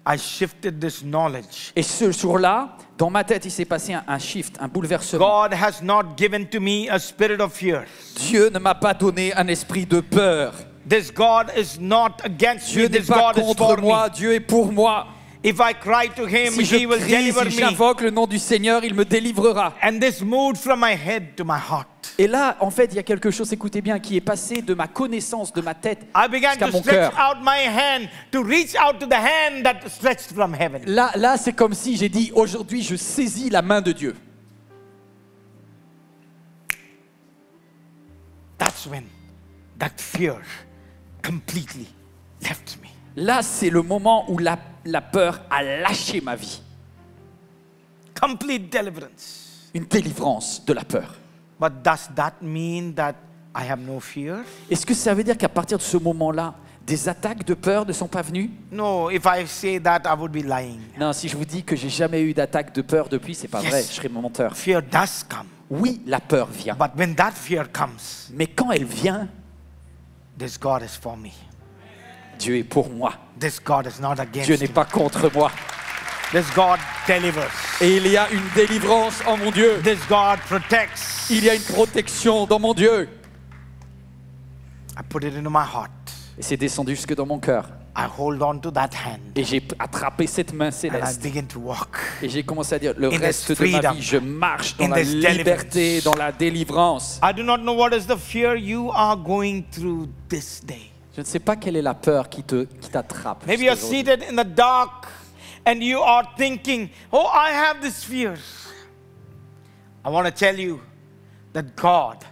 I shifted this knowledge. Et ce jour-là, dans ma tête, il s'est passé un shift, un bouleversement. God has not given to me a spirit of fear. Dieu ne m'a pas donné un esprit de peur. This God is not against Dieu me. n'est This pas God is contre for moi, me. Dieu est pour moi. If I cry to Him, Si je He will crie, deliver si me. j'invoque le nom du Seigneur, il me délivrera. And this moved from my head to my heart. Et là, en fait, il y a quelque chose, écoutez bien, qui est passé de ma connaissance, de ma tête, I began jusqu'à to mon stretch cœur. out my hand to reach out to the hand that stretched from heaven. Là, c'est comme si j'ai dit, aujourd'hui, je saisis la main de Dieu. That's when that fear completely left me. Là, c'est le moment où la peur a lâché ma vie. Complete deliverance. Une délivrance de la peur. But does that mean that I have no fear? Est-ce que ça veut dire qu'à partir de ce moment-là, des attaques de peur ne sont pas venues? No, if I say that, I would be lying. Non, si je vous dis que j'ai jamais eu d'attaque de peur depuis, c'est pas Yes. vrai, je serais mon menteur. Fear does come. Oui, la peur vient. But when that fear comes, Mais quand elle vient, this God is for me. Dieu est pour moi. This God is not against Dieu n'est me. pas contre moi. This God delivers. Et il y a une délivrance en mon Dieu. This God protects. Il y a une protection dans mon Dieu. I put it into my heart. Et c'est descendu jusque dans mon cœur. I hold on to that hand. Et j'ai attrapé cette main And I céleste. begin to walk. Et j'ai commencé à dire, le In reste this de ma freedom, vie, je marche dans in la this liberté, deliverance. dans la délivrance. I do not know what is the fear you are going through this day. Je ne sais pas quelle est la peur qui t'attrape. Maybe you're jusqu'aujourd'hui. seated in the dark and you are thinking, oh, I have this fear. I want to tell you that God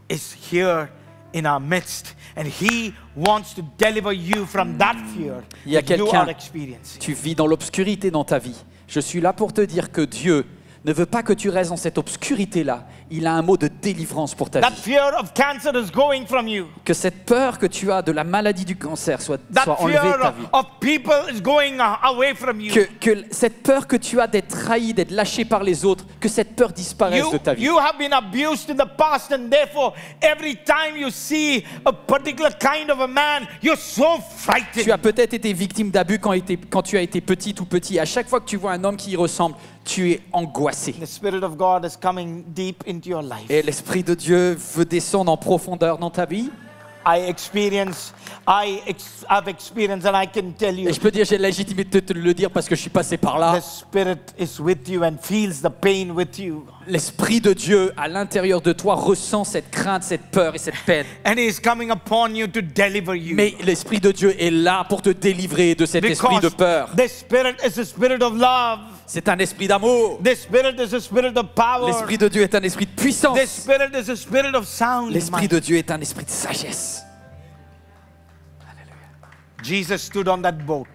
is here in our midst and He wants to deliver you from that fear Il y a that you quelqu'un, are experiencing. tu vis dans l'obscurité dans ta vie. Je suis là pour te dire que Dieu ne veut pas que tu restes dans cette obscurité-là. Il a un mot de délivrance pour ta That vie. fear of cancer is going from you. Que cette peur que tu as de la maladie du cancer soit That enlevée de ta fear vie. of people is going away from you. Que cette peur que tu as d'être trahi, d'être lâché par les autres, que cette peur disparaisse de ta vie. You have been abused in the past, and therefore, every time you see a particular kind of a man, you're so frightened. Tu as peut-être été victime d'abus quand tu as été petite ou petit. À chaque fois que tu vois un homme qui y ressemble, tu es angoissé. The Spirit of God is coming deep into your life. Et l'Esprit de Dieu veut descendre en profondeur dans ta vie. I've experienced, and I can tell you, Et je peux dire, j'ai la légitimité de te le dire parce que je suis passé par là. the Spirit is with you and feels the pain with you. L'Esprit de Dieu à l'intérieur de toi ressent cette crainte, cette peur et cette peine. And He is coming upon you to deliver you. Mais l'Esprit de Dieu est là pour te délivrer de cet esprit de peur. the Spirit is a spirit of love. C'est un esprit d'amour. The Spirit is a spirit of power. L'Esprit de Dieu est un esprit de puissance. The Spirit is a spirit of sound L'Esprit mind. de Dieu est un esprit de sagesse. Jesus stood on that boat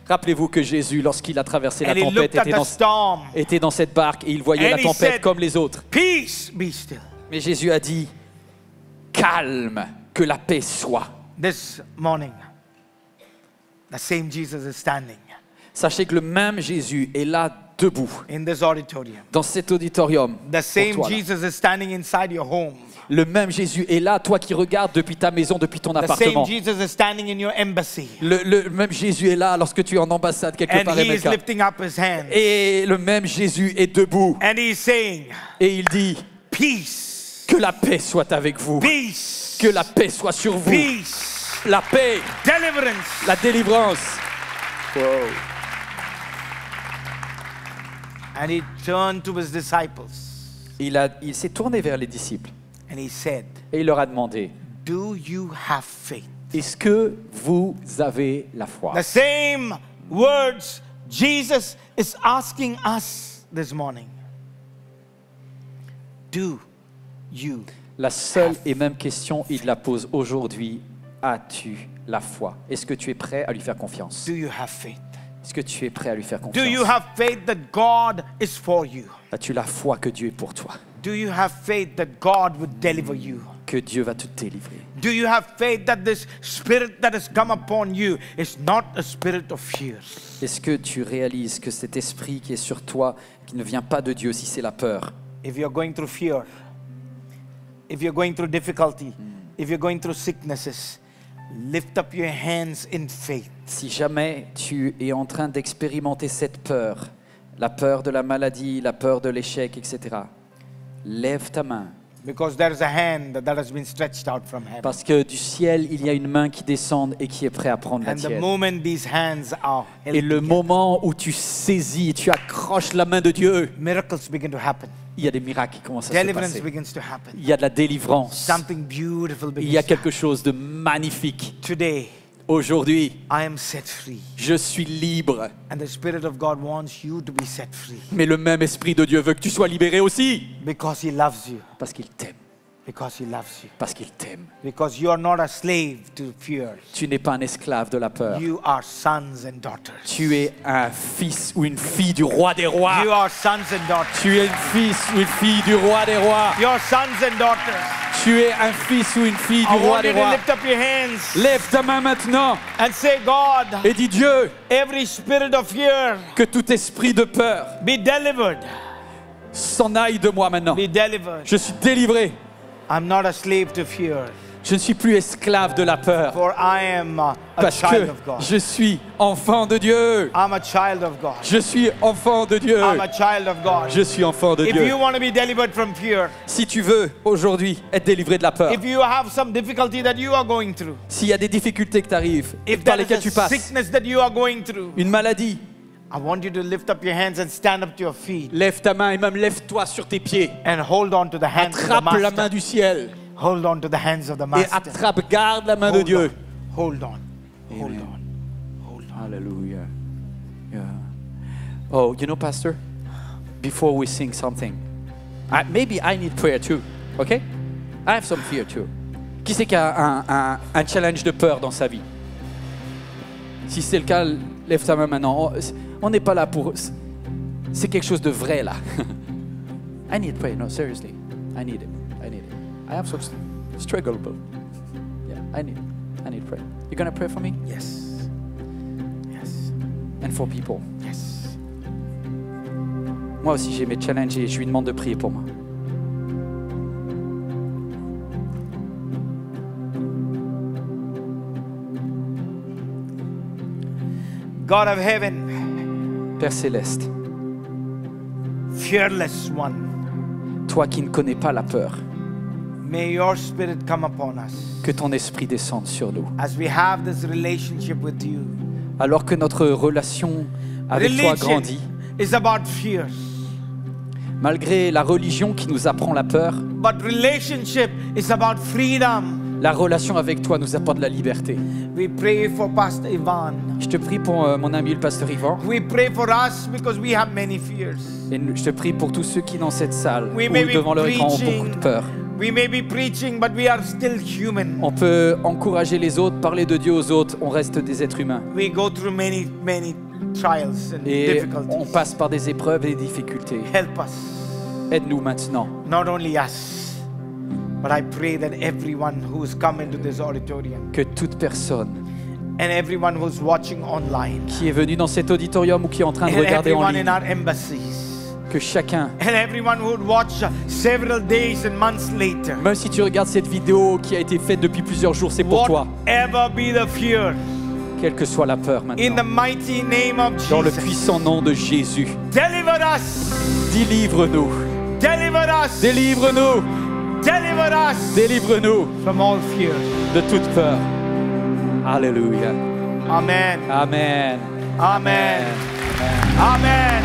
Rappelez-vous que Jésus, lorsqu'il a traversé la and He tempête, looked at the storm. était dans cette barque et il voyait And la he tempête said, comme les autres. Peace, be still. Mais Jésus a dit, calme, que la paix soit. This morning, the same Jesus is standing Sachez que le même Jésus est là debout in this auditorium. dans cet auditorium. The pour same toi, là. Jesus is standing inside your home. Le même Jésus est là, toi qui regardes depuis ta maison, depuis ton The same appartement. Jesus is standing in your embassy. Le même Jésus est là lorsque tu es en ambassade quelque And part. He is Rebecca. lifting up His hands. Et le même Jésus est debout And He's saying, et il dit peace, que la paix soit avec vous, peace, que la paix soit sur vous, peace, la paix, deliverance. la délivrance. And He turned to His disciples Il s'est tourné vers les disciples and He said, et il leur a demandé, do you have faith? est-ce que vous avez la foi? The same words Jesus is asking us this morning. Do you? La seule et même question, il la pose aujourd'hui. As-tu la foi? Est-ce que tu es prêt à lui faire confiance? Do you have faith? Est-ce que tu es prêt à lui faire Do you confiance? have faith that God is for you? As-tu la foi que Dieu est pour toi? Do you have faith that God would deliver you? Que Dieu va te délivrer? Do you have faith that this spirit that has come upon you is not a spirit of fear? Est-ce que tu réalises que cet esprit qui est sur toi, qui ne vient pas de Dieu, si c'est la peur, If you're going through fear, if you're going through difficulty, if you're going through sicknesses, lift up your hands in faith. si jamais tu es en train d'expérimenter cette peur, la peur de la maladie, la peur de l'échec, etc., lève ta main. Because there is a hand that has been stretched out from heaven. Parce que du ciel, il y a une main qui descend et qui est prête à prendre la And the tienne. moment these hands are held Et le together, moment où tu saisis, tu accroches la main de Dieu, miracles begin to happen. il y a des miracles qui commencent à se Deliverance passer. begins to happen. Il y a de la délivrance. Something beautiful Il y a begins to quelque chose de magnifique. happen. Today, Aujourd'hui, I am set free. je suis libre. And the Spirit of God wants you to be set free. Mais le même Esprit de Dieu veut que tu sois libéré aussi. Because He loves you. Parce qu'il t'aime. Because He loves you. Parce qu'il t'aime. Because you are not a slave to fear. Tu n'es pas un esclave de la peur. You are sons and daughters. Tu es un fils ou une fille du roi des rois. You are sons and daughters. Tu es un fils ou une fille du roi des rois. You are sons and daughters. Tu es un fils ou une fille I du roi want des you to rois. lift up your hands Lève ta main maintenant and say, God, et dis Dieu, every spirit of fear que tout esprit de peur be delivered. s'en aille de moi maintenant. Be delivered. Je suis délivré. I'm not a slave to fear, Je ne suis plus esclave de la peur. for I am a Parce child que of God. je suis enfant de Dieu. I'm a child of God. Je suis enfant de Dieu. I'm a child of God. Je suis enfant de If Dieu. you want to be delivered from fear, Si tu veux aujourd'hui être délivré de la peur, if you have some difficulty that you are going through, s'il y a des difficultés que tu arrives, if par there lesquelles is tu a passes, sickness that you are going through, une maladie, I want you to lift up your hands and stand up to your feet lève ta main et même lève-toi sur tes pieds. and hold on to the hands of the Attrape la main master. du ciel Hold on to the hands of the et master. attrape, garde la main de Hold Dieu. on. Hold on. Hold Amen. on. Hold on. Alléluia. Yeah. Oh, you know, Pastor, before we sing something, maybe I need prayer too, okay? I have some fear too. Qui c'est qui a un challenge de peur dans sa vie? Si c'est le cas, lève ta main maintenant. On n'est pas là pour... C'est quelque chose de vrai là. I need prayer. No, seriously. I need it. I have some struggle, but yeah, I need prayer. You gonna pray for me? Yes. Yes. And for people. Yes. Moi aussi j'ai mes challenges et je lui demande de prier pour moi. God of heaven, Père Céleste, fearless one, toi qui ne connais pas la peur, may your spirit come upon us que ton esprit descende sur nous. as we have this relationship with you. Alors que notre relation avec toi Religion grandit, is about fears, malgré la religion qui nous apprend la peur, but relationship is about freedom. la relation avec toi nous apporte la liberté. We pray for Pastor Ivan. Je te prie pour mon ami le pasteur Yvan. We pray for us because we have many fears. Et je te prie pour tous ceux qui dans cette salle We ou may be devant leur écran ont preaching. beaucoup de peur. We may be preaching, but we are still human. On peut encourager les autres, parler de Dieu aux autres, on reste des êtres humains. We go through many trials and Et difficulties. on passe par des épreuves et des difficultés. Help us. Aide-nous maintenant. Not only us, but I pray that everyone who's come into this auditorium Que toute personne and everyone who's watching online qui est venue dans cet auditorium ou qui est en train de and regarder en everyone in ligne, our embassies que chacun, and everyone who would watch several days and months later, même si tu regardes cette vidéo qui a été faite depuis plusieurs jours, c'est pour toi. whatever be the fear, Quelle que soit la peur in the maintenant, mighty name of dans le Jesus, puissant nom de Jésus, deliver us, délivre-nous, deliver us, délivre-nous, deliver us délivre-nous from all fear. de toute peur. Alléluia. Amen. Amen. Amen. Amen.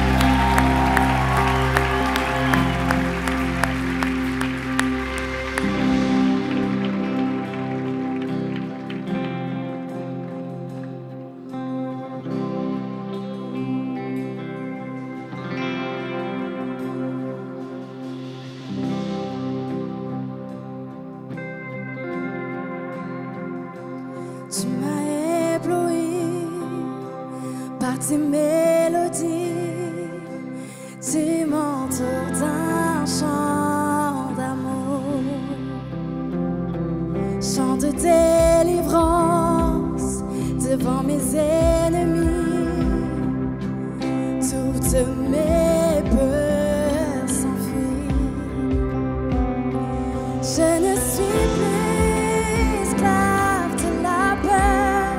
Tu m'as ébloui par tes mélodies, tu m'entoures d'un chant d'amour, chant de délivrance devant mes ennemis, toutes mes peurs s'enfuient. Je ne suis plus esclave de la peur.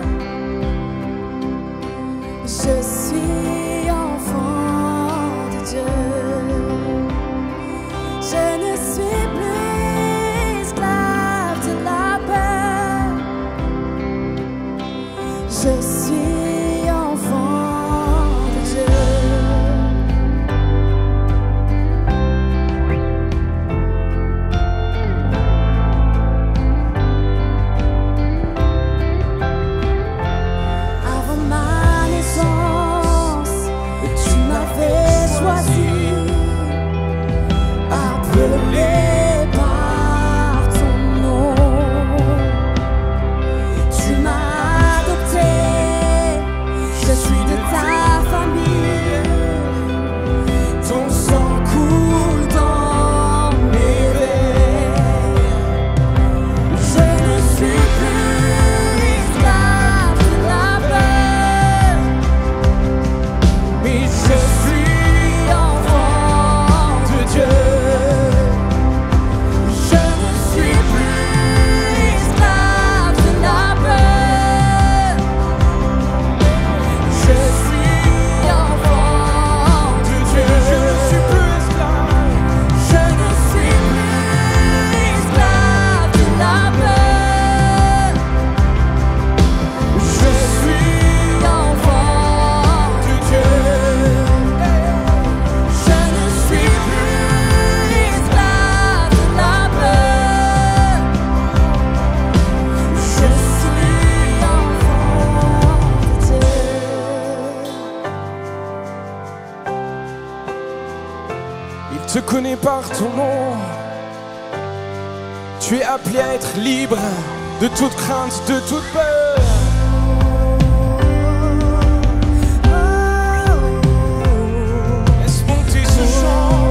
Je suis enfant de Dieu. Je ne suis plus esclave de la peur. Je suis enfant de Dieu. te connais par ton nom. Tu es appelé à être libre de toute crainte, de toute peur. Laisse monter ce chant.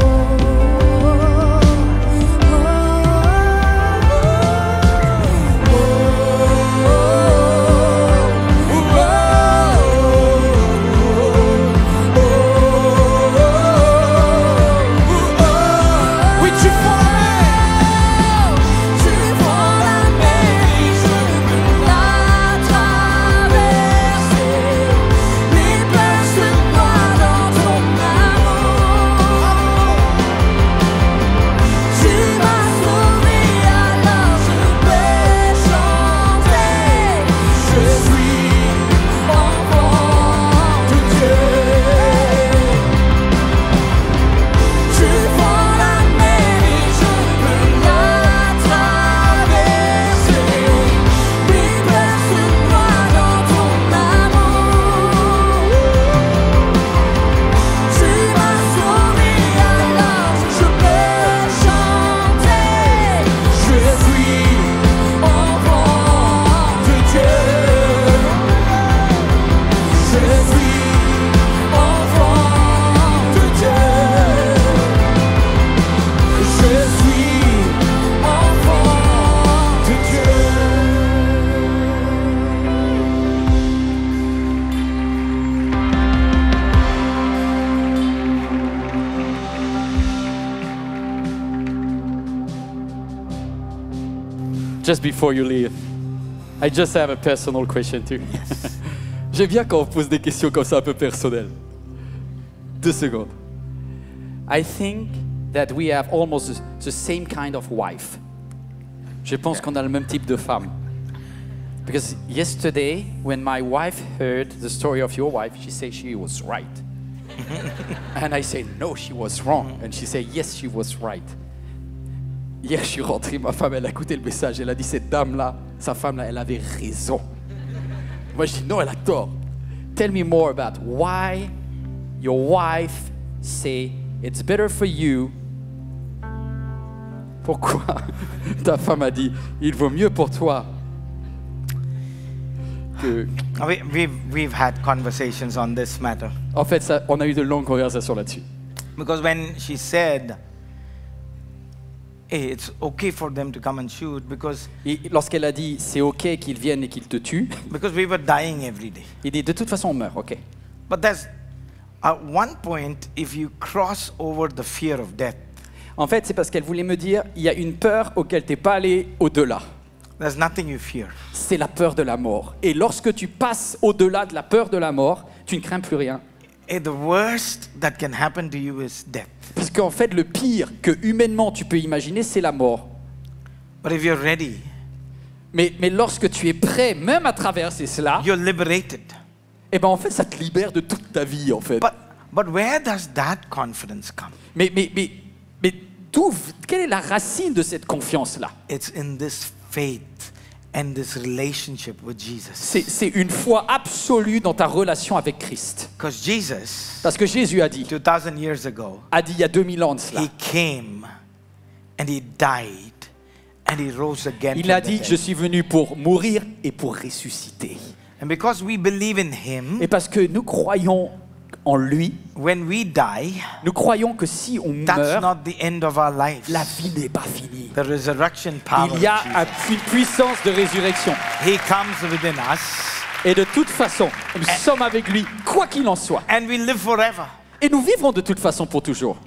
Just before you leave, I just have a personal question too. J'aime bien quand on pose des questions comme ça un peu personnelles. 2 secondes. I think that we have almost the same kind of wife. Je pense qu'on a le même type de femme. Because yesterday, when my wife heard the story of your wife, she said she was right. And I said, no, she was wrong. And she said, yes, she was right. Hier, je suis rentré, ma femme, elle a écouté le message. Elle a dit, cette dame-là, sa femme-là, elle avait raison. Moi, je dis, non, elle a tort. Tell me more about why your wife say it's better for you. Pourquoi ta femme a dit, il vaut mieux pour toi que... We've had conversations on this matter. En fait, ça, on a eu de longues conversations là-dessus. Because when she said, hey, it's okay for them to come and shoot because Et lorsqu'elle a dit, c'est ok qu'ils viennent et qu'ils te tuent, we were dying every day. il dit, de toute façon, on meurt, ok. But there's at one point, if you cross over the fear of death, En fait, c'est parce qu'elle voulait me dire, il y a une peur auquel tu n'es pas allé au-delà. there's nothing you fear. C'est la peur de la mort. Et lorsque tu passes au-delà de la peur de la mort, tu ne crains plus rien. And the worst that can happen to you is death. Parce qu'en fait, le pire que humainement tu peux imaginer, c'est la mort. But if you're ready, Mais lorsque tu es prêt, même à traverser cela, you're liberated. eh ben en fait, ça te libère de toute ta vie, en fait. But where does that confidence come? Mais quelle est la racine de cette confiance-là? It's in this faith and this relationship with Jesus. C'est une foi absolue dans ta relation avec Christ. Because Jesus, Parce que Jésus a dit 2000 years ago, il y a 2000 ans de cela, he came and he died and he rose again. il from a the dit, dead. je suis venu pour mourir et pour ressusciter. And because we believe in him, Et parce que nous croyons en lui, when we die, nous croyons que si on that's meurt, not the end of our lives. la vie n'est pas finie. The resurrection power Il y a of Jesus. une puissance de résurrection. He comes within us Et de toute façon, nous sommes avec lui, quoi qu'il en soit. and we live forever. Et nous vivrons de toute façon pour toujours.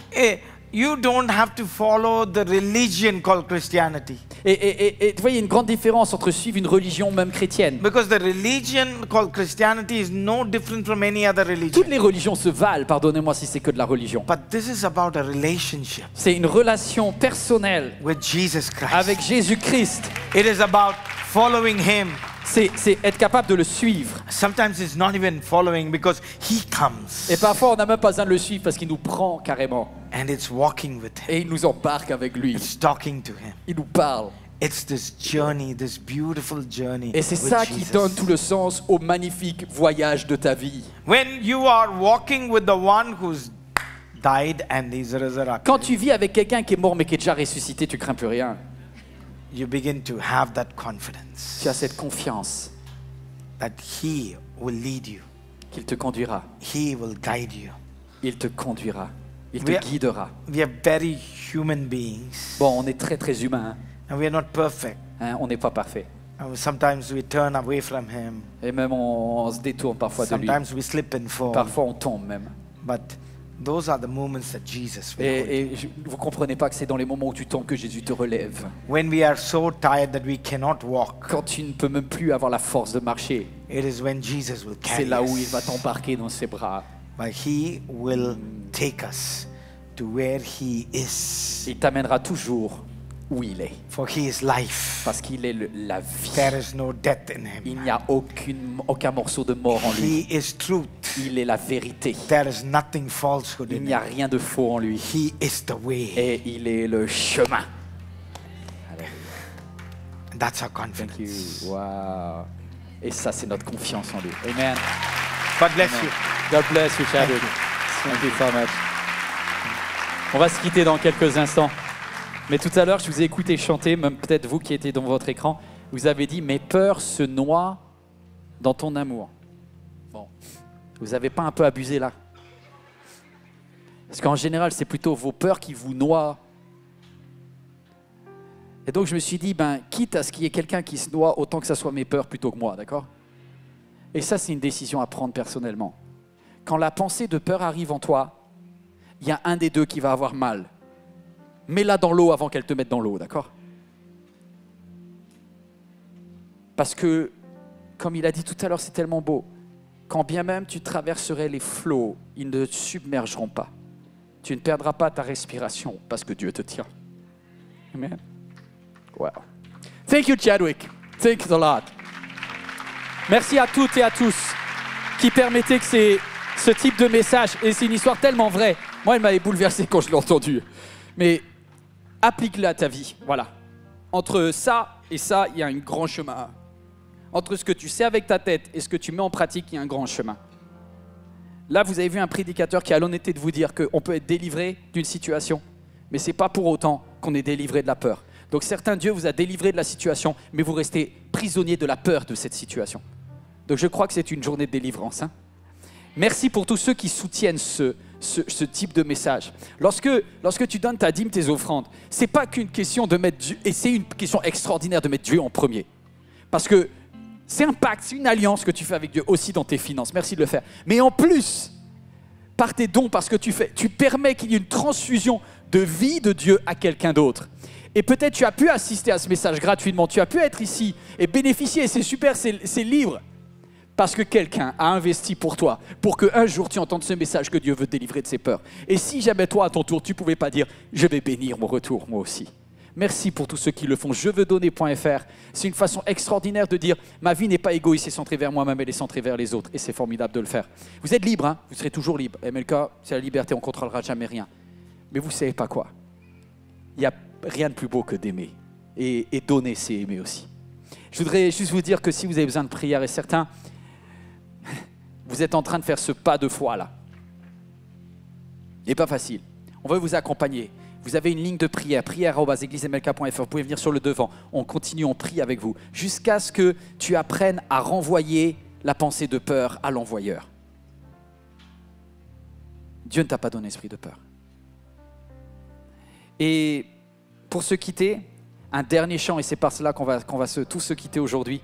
You don't have to follow the religion called Christianity. Et tu vois, il y a une grande différence entre suivre une religion, même chrétienne. Because the religion called Christianity is no different from any other religion. Toutes les religions se valent, pardonnez-moi si c'est que de la religion. But this is about a relationship C'est une relation personnelle with Jesus Christ. avec Jésus-Christ. It is about following him. C'est être capable de le suivre. Sometimes it's not even following because he comes. Et parfois, on n'a même pas besoin de le suivre parce qu'il nous prend carrément. And it's walking with him. Et il nous embarque avec lui. It's talking to him. Il nous parle. It's this journey, this beautiful journey. Et c'est with ça qui Jesus. donne tout le sens au magnifique voyage de ta vie. When you are walking with the one who's died and is resurrected, Quand tu vis avec quelqu'un qui est mort mais qui est déjà ressuscité, tu crains plus rien. you begin to have that confidence Tu as cette confiance that He will lead you. qu'il te conduira. He will guide you. Il te conduira. Il te We are- guidera. We are very human beings, Bon, on est très très humain. and we are not perfect. On n'est pas parfait. And sometimes we turn away from Him. Et même on se détourne parfois de lui. Sometimes we slip and fall. Parfois on tombe même. But those are the moments that Jesus will hold. Et vous comprenez pas que c'est dans les moments où tu tombes que Jésus te relève. When we are so tired that we cannot walk, Quand tu ne peux même plus avoir la force de marcher, it is when Jesus will c'est carry là où il us. va t'embarquer dans ses bras. But He will take us to where He is. Il t'amènera toujours où il est. For He is life. Parce qu'il est la vie. There is no death in Him. Il n'y a aucun morceau de mort en lui. He is truth. Il est la vérité. There is nothing falsehood Il in n'y a Him. rien de faux en lui. He is the way. Et il est le chemin. And that's our Thank you. confidence. Wow. Et ça, c'est notre confiance en lui. Amen. God bless you. God bless you, Chadwick. Thank you so much. On va se quitter dans quelques instants. Mais tout à l'heure, je vous ai écouté chanter, même peut-être vous qui étiez dans votre écran, vous avez dit « Mes peurs se noient dans ton amour ». Bon, vous n'avez pas un peu abusé là? Parce qu'en général, c'est plutôt vos peurs qui vous noient. Et donc, je me suis dit, quitte à ce qu'il y ait quelqu'un qui se noie, autant que ça soit mes peurs plutôt que moi, d'accord? Et ça, c'est une décision à prendre personnellement. Quand la pensée de peur arrive en toi, il y a un des deux qui va avoir mal. Mets-la dans l'eau avant qu'elle te mette dans l'eau, d'accord? Parce que, comme il a dit tout à l'heure, c'est tellement beau. Quand bien même tu traverserais les flots, ils ne te submergeront pas. Tu ne perdras pas ta respiration parce que Dieu te tient. Amen. Wow. Thank you, Chadwick. Thank you a lot. Merci à toutes et à tous qui permettaient que ce type de message, et c'est une histoire tellement vraie. Moi, elle m'avait bouleversé quand je l'ai entendue. Mais applique-le à ta vie. Voilà. Entre ça et ça, il y a un grand chemin. Entre ce que tu sais avec ta tête et ce que tu mets en pratique, il y a un grand chemin. Là, vous avez vu un prédicateur qui a l'honnêteté de vous dire qu'on peut être délivré d'une situation, mais ce n'est pas pour autant qu'on est délivré de la peur. Donc certains, Dieu vous a délivré de la situation, mais vous restez prisonnier de la peur de cette situation. Donc je crois que c'est une journée de délivrance. Hein. Merci pour tous ceux qui soutiennent ce type de message. Lorsque tu donnes ta dîme, tes offrandes, ce n'est pas qu'une question de mettre Dieu, et c'est une question extraordinaire de mettre Dieu en premier. Parce que c'est un pacte, c'est une alliance que tu fais avec Dieu aussi dans tes finances. Merci de le faire. Mais en plus, par tes dons, parce que tu permets qu'il y ait une transfusion de vie de Dieu à quelqu'un d'autre. Et peut-être tu as pu assister à ce message gratuitement, tu as pu être ici et bénéficier, et c'est super, c'est libre. Parce que quelqu'un a investi pour toi, pour qu'un jour tu entendes ce message que Dieu veut te délivrer de ses peurs. Et si jamais toi, à ton tour, tu ne pouvais pas dire « Je vais bénir mon retour, moi aussi ». Merci pour tous ceux qui le font. Jeveudonner.fr, c'est une façon extraordinaire de dire « Ma vie n'est pas égoïste et centrée vers moi-même, elle est centrée vers les autres. » Et c'est formidable de le faire. Vous êtes libre, hein? Vous serez toujours libre. MLK, c'est la liberté, on ne contrôlera jamais rien. Mais vous ne savez pas quoi. Il n'y a rien de plus beau que d'aimer. Et donner, c'est aimer aussi. Je voudrais juste vous dire que si vous avez besoin de prière, et certains, vous êtes en train de faire ce pas de foi là. Il n'est pas facile. On veut vous accompagner. Vous avez une ligne de prière, prière@églisemlk.fr. Vous pouvez venir sur le devant. On continue, on prie avec vous. Jusqu'à ce que tu apprennes à renvoyer la pensée de peur à l'envoyeur. Dieu ne t'a pas donné esprit de peur. Et pour se quitter, un dernier chant, et c'est par cela qu'on va tous se quitter aujourd'hui.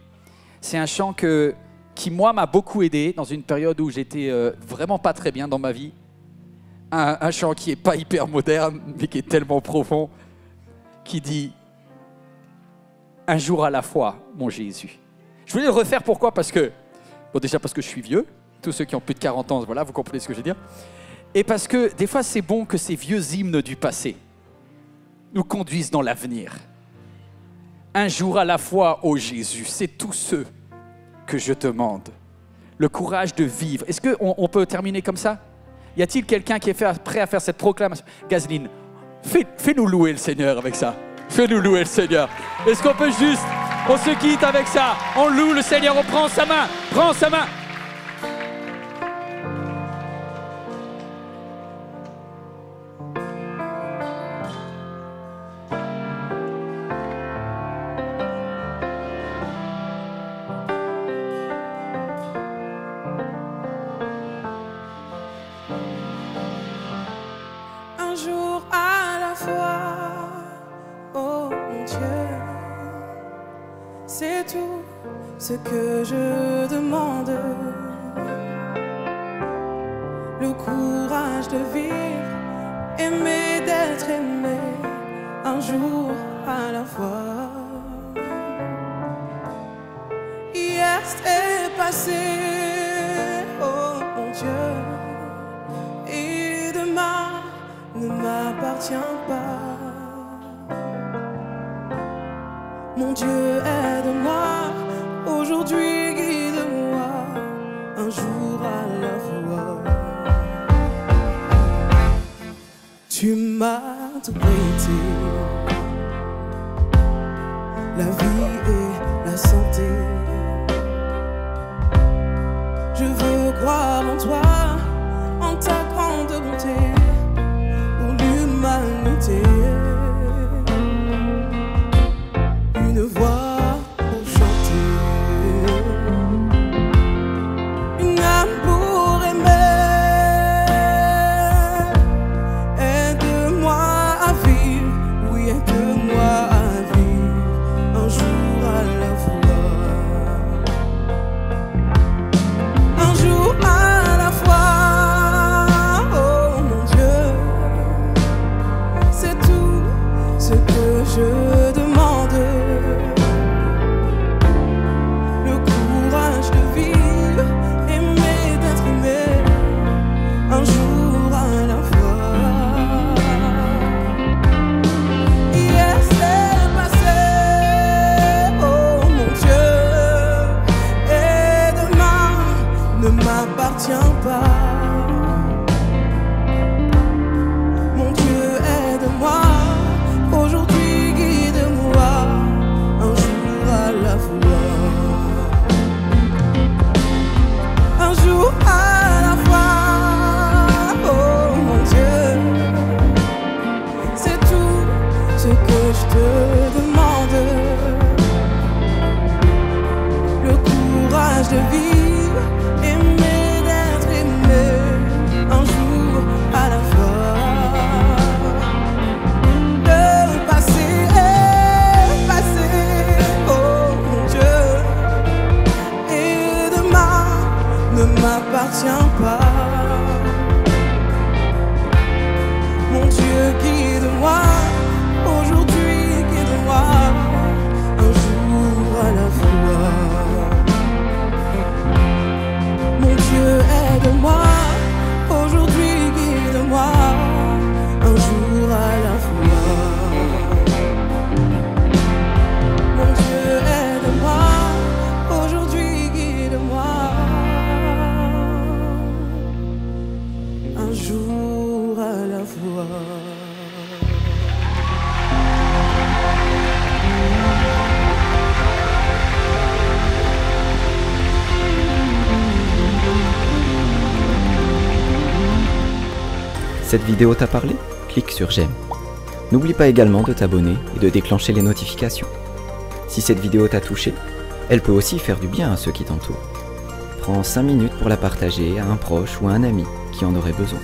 C'est un chant qui, moi, m'a beaucoup aidé dans une période où j'étais vraiment pas très bien dans ma vie. Un chant qui n'est pas hyper moderne, mais qui est tellement profond, qui dit « Un jour à la fois, mon Jésus ». Je voulais le refaire, pourquoi? Parce que, bon, déjà parce que je suis vieux, tous ceux qui ont plus de 40 ans, voilà, vous comprenez ce que je veux dire. Et parce que des fois, c'est bon que ces vieux hymnes du passé nous conduisent dans l'avenir. Un jour à la fois, ô Jésus, c'est tous ceux que je te demande. Le courage de vivre. Est-ce qu'on peut terminer comme ça? Y a-t-il quelqu'un qui est prêt à faire cette proclamation? Gazeline, fais-nous louer le Seigneur avec ça. Fais-nous louer le Seigneur. Est-ce qu'on peut juste, on se quitte avec ça, on loue le Seigneur, on prend sa main, prends sa main. ce que je demande. Le courage de vivre, aimer d'être aimé, un jour à la fois. Hier c'est passé, oh mon Dieu, et demain ne m'appartient pas. Mon Dieu, aide-moi, aujourd'hui guide-moi, un jour à la fois. Tu m'as tout prêté, la vie et la santé. Je veux croire en toi, en ta grande bonté, pour l'humanité. Une voix pour chanter, une âme pour aimer. Aide-moi à vivre, oui, aide-moi à vivre, un jour à la fois. Un jour à la fois, oh mon Dieu, c'est tout ce que je demande. Le courage de vivre, aimer d'être aimé, un jour à la fois. Hier c'est passé, oh mon Dieu, et demain ne m'appartient pas. Mon Dieu, aide-moi, aujourd'hui guide-moi, un jour à la fois. Un jour à la fois, oh mon Dieu, c'est tout ce que je te demande. Le courage de vivre, aimer d'être aimé, un jour à la fois. Le passé est passé, oh mon Dieu, et demain ne m'appartient pas. Mon Dieu, guide-moi, aujourd'hui guide-moi, un jour à la fois. Mon Dieu, aide-moi, aujourd'hui guide-moi, un jour à la fois. Mon Dieu, aide-moi, aujourd'hui guide-moi, un jour à la fois. Cette vidéo t'a parlé? Clique sur j'aime. N'oublie pas également de t'abonner et de déclencher les notifications. Si cette vidéo t'a touché, elle peut aussi faire du bien à ceux qui t'entourent. Prends 5 minutes pour la partager à un proche ou à un ami qui en aurait besoin.